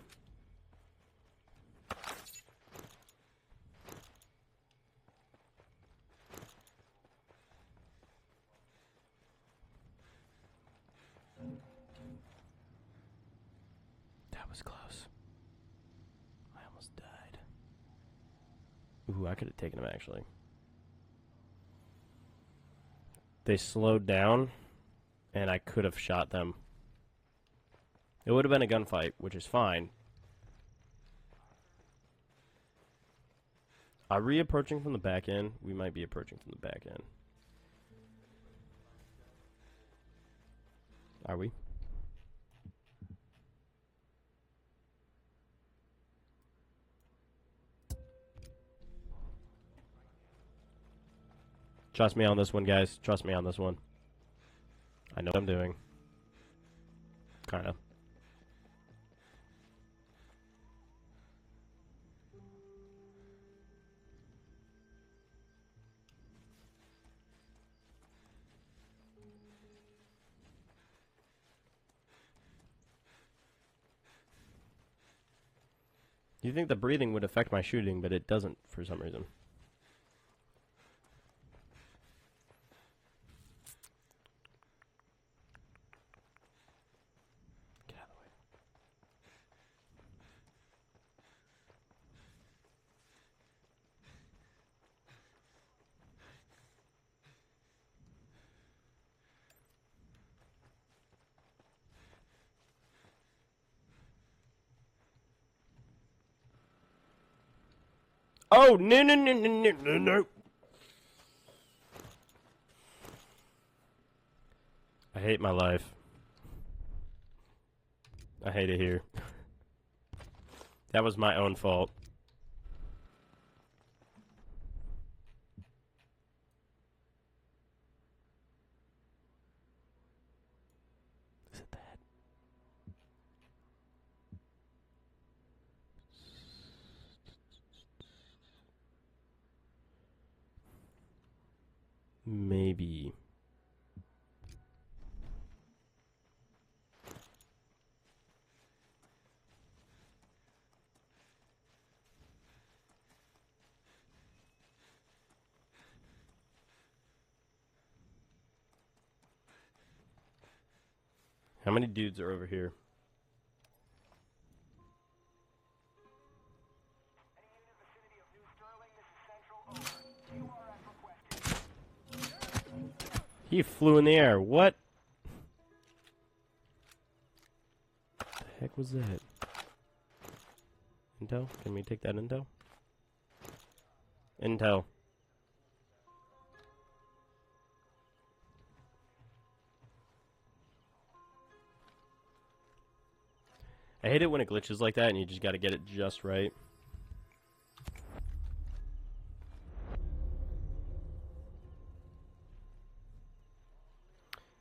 That was close. I almost died. Ooh, I could have taken him actually. They slowed down, and I could have shot them. It would have been a gunfight, which is fine. Are we approaching from the back end? We might be approaching from the back end. Are we? Trust me on this one, guys. Trust me on this one. I know what I'm doing. Kinda. You think the breathing would affect my shooting, but it doesn't for some reason. Get out of the way. Oh, no, no, no, no, no, no, no. I hate my life. I hate it here. That was my own fault. Is it that? Maybe. How many dudes are over here? He flew in the air. What? The heck was that? Intel? Can we take that intel? Intel. I hate it when it glitches like that and you just gotta get it just right.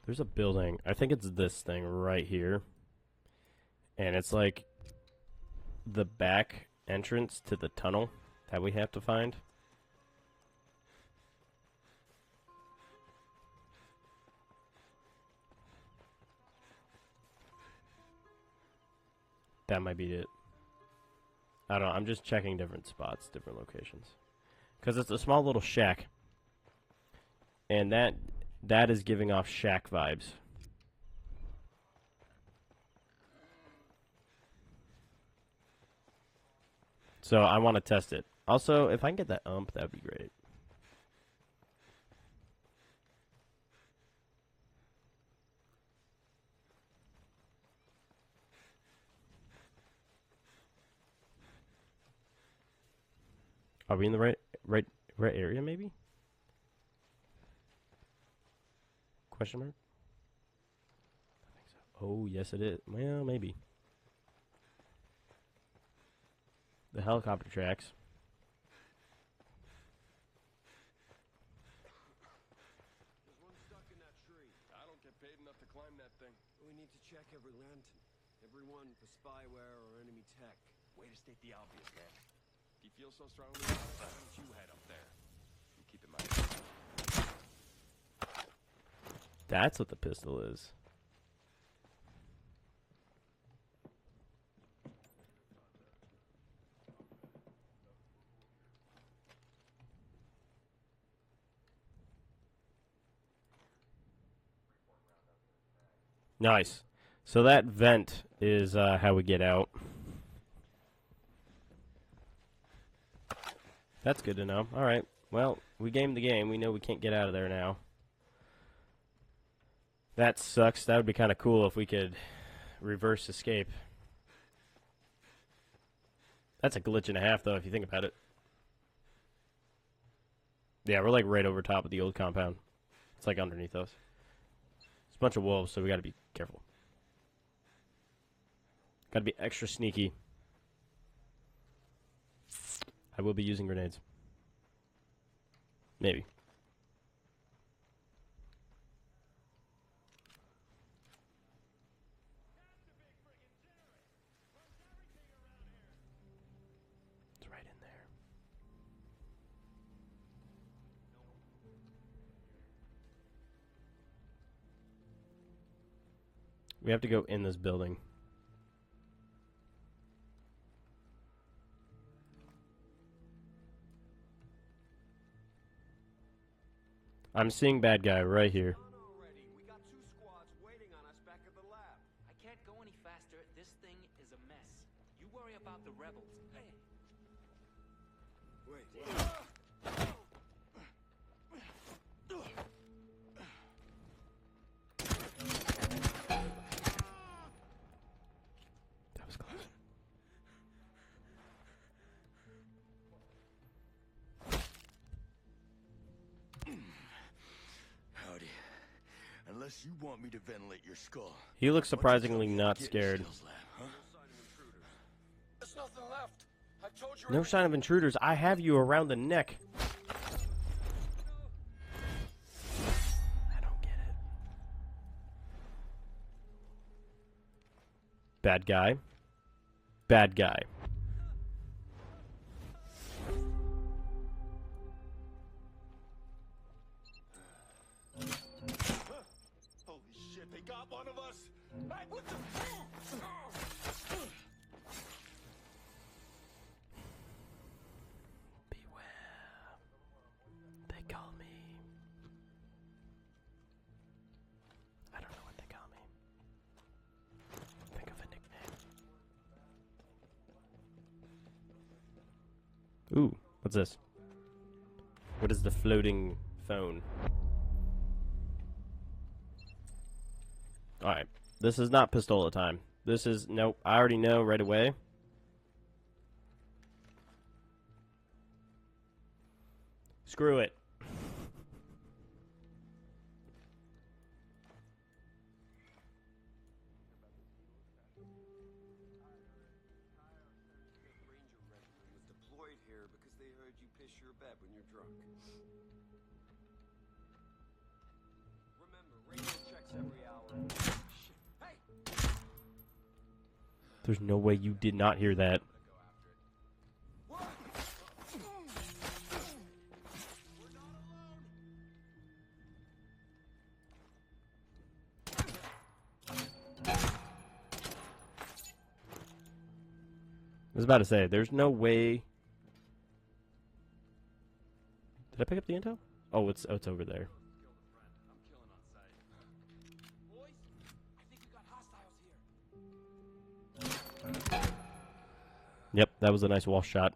There's a building. I think it's this thing right here. And it's like the back entrance to the tunnel that we have to find. That might be it. I don't know. I'm just checking different spots, different locations. Because it's a small little shack. And that is giving off shack vibes. So I want to test it. Also, if I can get that ump, that would be great. Are we in the right area, maybe? Question mark? I think so. Oh, yes it is. Well, maybe. The helicopter tracks. There's one stuck in that tree. I don't get paid enough to climb that thing. We need to check every lantern. Every one for spyware or enemy tech. Way to state the obvious, man. If you feel so strongly about it, why don't you head up there? And keep in mind. That's what the pistol is. Nice. So that vent is how we get out. That's good to know. Alright. Well, we gamed the game. We know we can't get out of there now. That sucks. That would be kind of cool if we could reverse escape. That's a glitch and a half, though, if you think about it. Yeah, we're like right over top of the old compound. It's like underneath us. It's a bunch of wolves, so we gotta be careful. Gotta be extra sneaky. I will be using grenades. Maybe. It's right in there. We have to go in this building. I'm seeing bad guy right here. Already. We got 2 squads waiting on us back at the lab. I can't go any faster. This thing is a mess. You worry about the rebels. Hey. Wait. That was close. Howdy. Unless you want me to ventilate your skull. He looks surprisingly not scared. There's nothing left. I've told you. No sign of intruders. I have you around the neck. I don't get it. Bad guy. Bad guy. Holy shit, they got one of us! Hey, what the? Beware. They call me. I don't know what they call me. Think of a nickname. Ooh, what's this? What is the floating phone? Alright, this is not pistola time. This is, nope, I already know right away. Screw it. Ranger regiment was deployed here because they heard you piss your bed when you're drunk. Remember, radio checks every hour. Shit. Hey! There's no way you did not hear that. I was about to say, there's no way. Did I pick up the intel? Oh, it's over there. Boys, I think we got hostiles here. Yep, that was a nice wall shot.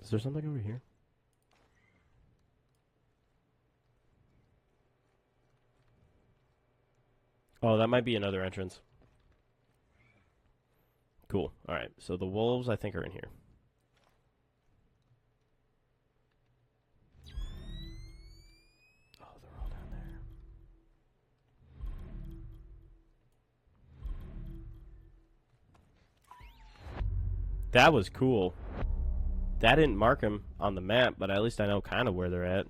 Is there something over here? Oh, that might be another entrance. Cool. Alright, so the wolves, I think, are in here. Oh, they're all down there. That was cool. That didn't mark them on the map, but at least I know kind of where they're at.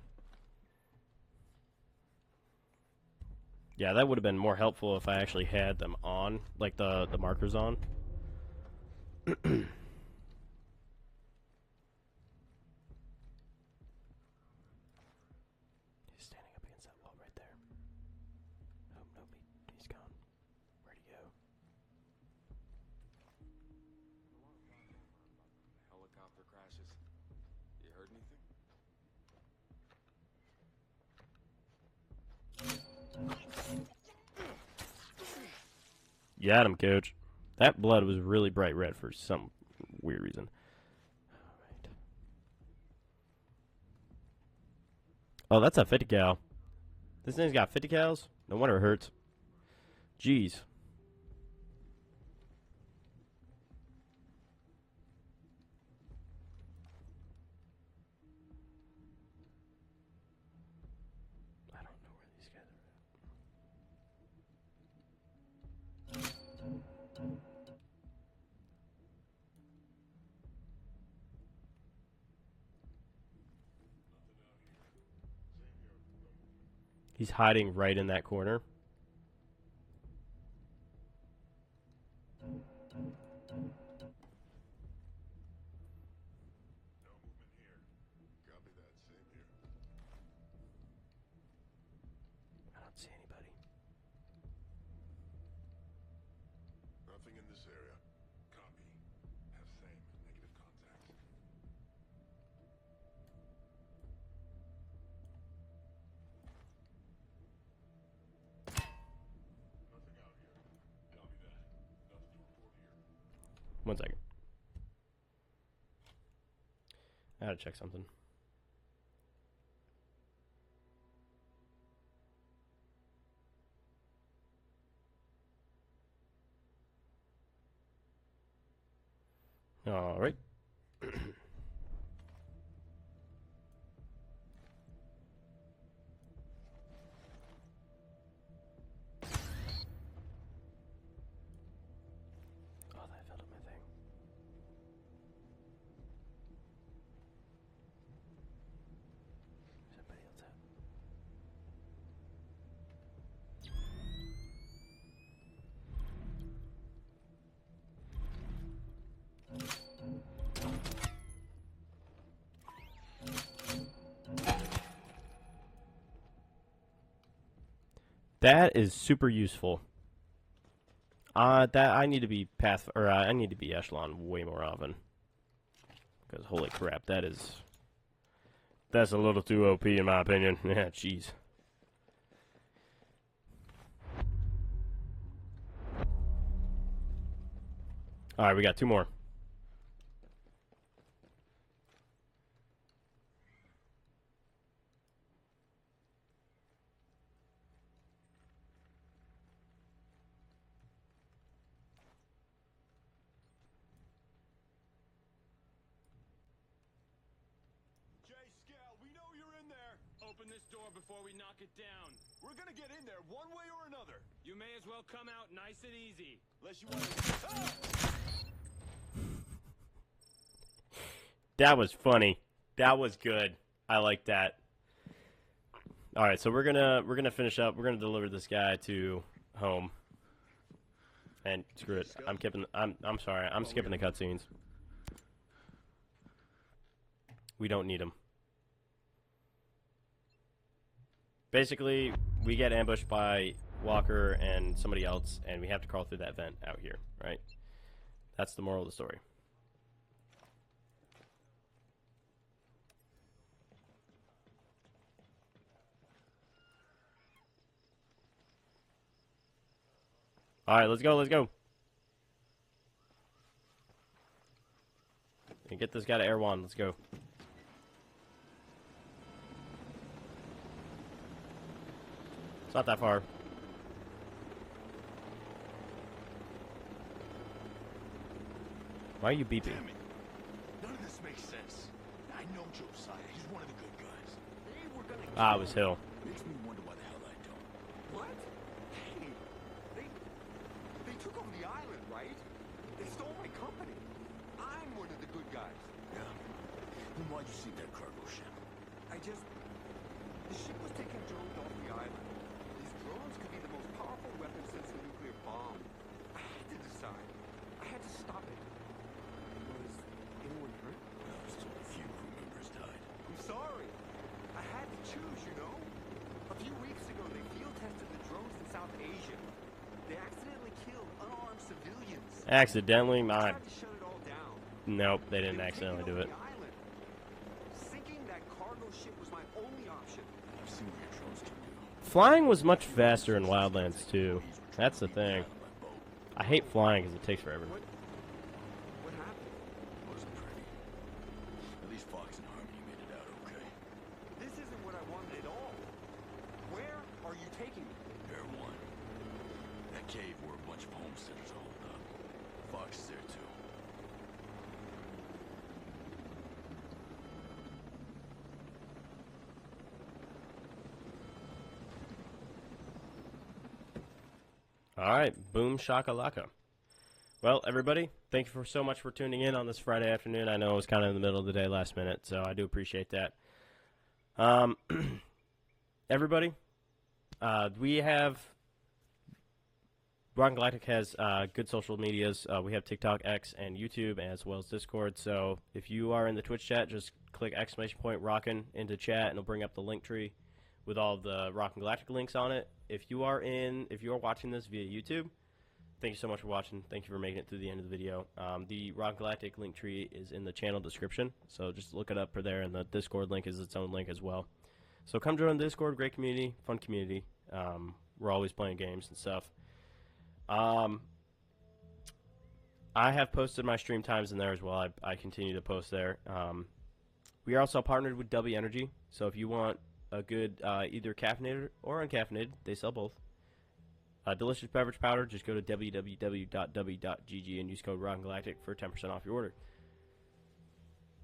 Yeah, that would have been more helpful if I actually had them on, like the markers on. He's standing up against that wall right there. Oh, no, he's gone. You had him, coach. That blood was really bright red for some weird reason. Alright. Oh, that's a 50 cal. This thing's got 50 cals? No wonder it hurts. Jeez. I don't know where these guys are at. He's hiding right in that corner. I don't see anybody. Nothing in this area. Copy. Have same. Negative contact. Nothing out here. Copy that. Nothing to report here. 1 second. I gotta check something. All right. Oh, that filled up my thing. Where's everybody else at? That is super useful. That I need to be I need to be echelon way more often. Because holy crap, that's a little too OP in my opinion. Yeah, jeez. All right, we got 2 more. We know you're in there. Open this door before we knock it down. We're gonna get in there one way or another. You may as well come out nice and easy. Unless you want to... That was funny. That was good. I like that. All right, so we're gonna finish up. We're gonna deliver this guy to home. And screw it. I'm sorry. I'm skipping the cutscenes. We don't need them. Basically, we get ambushed by Walker and somebody else, and we have to crawl through that vent out here, right? That's the moral of the story. Alright, let's go, let's go. And get this guy to Air 1, let's go. It's not that far. Why are you beeping? Damn it. None of this makes sense. I know Josiah. He's one of the good guys. They were gonna Ah, it was Hill. Makes me wonder why the hell I don't. What? Hey, they took over the island, right? They stole my company. I'm one of the good guys. Yeah. Then why'd you see that cargo ship? The ship was taking drones off the island. These drones could be the most powerful weapon since the nuclear bomb. I had to decide. I had to stop it. Was anyone hurt? No, still a few crew members died. I'm sorry. I had to choose, you know? A few weeks ago, they field tested the drones in South Asia. They accidentally killed unarmed civilians. Accidentally? I tried to shut it all down. Nope, they didn't They were accidentally taking do over it. the island. Sinking that cargo ship was my only option. I've seen what your drones can do. Flying was much faster in Wildlands too. That's the thing. I hate flying because it takes forever. What happened? Wasn't pretty. At least Fox and Harmony made it out okay. This isn't what I wanted at all. Where are you taking me? Air One. That cave where a bunch of homesteaders are holed up. Fox is there too. Alright, boom shakalaka. Well, everybody, thank you so much for tuning in on this Friday afternoon. I know it was kind of in the middle of the day last minute, so I do appreciate that. Everybody, we have... Rock Galactic has good social medias. We have TikTok, X, and YouTube, as well as Discord. So if you are in the Twitch chat, just click ! Rockin' into chat, and it'll bring up the link tree with all of the Rock Galactic links on it. If you are watching this via YouTube, thank you so much for watching. Thank you for making it through the end of the video. The Rock Galactic link tree is in the channel description, so just look it up for there, and the Discord link is its own link as well. So come join the Discord. Great community, fun community. We're always playing games and stuff. I have posted my stream times in there as well. I continue to post there. We are also partnered with Dubby Energy, so if you want a good either caffeinated or uncaffeinated, they sell both. Delicious beverage powder, just go to www.dubby.gg and use code ROCKGalactic for 10% off your order.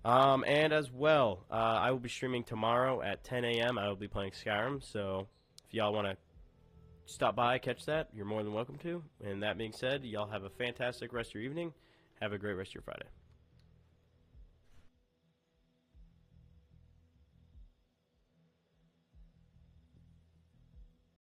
And as well, I will be streaming tomorrow at 10 a.m. I will be playing Skyrim, so if y'all want to stop by, catch that, you're more than welcome to. And that being said, y'all have a fantastic rest of your evening. Have a great rest of your Friday.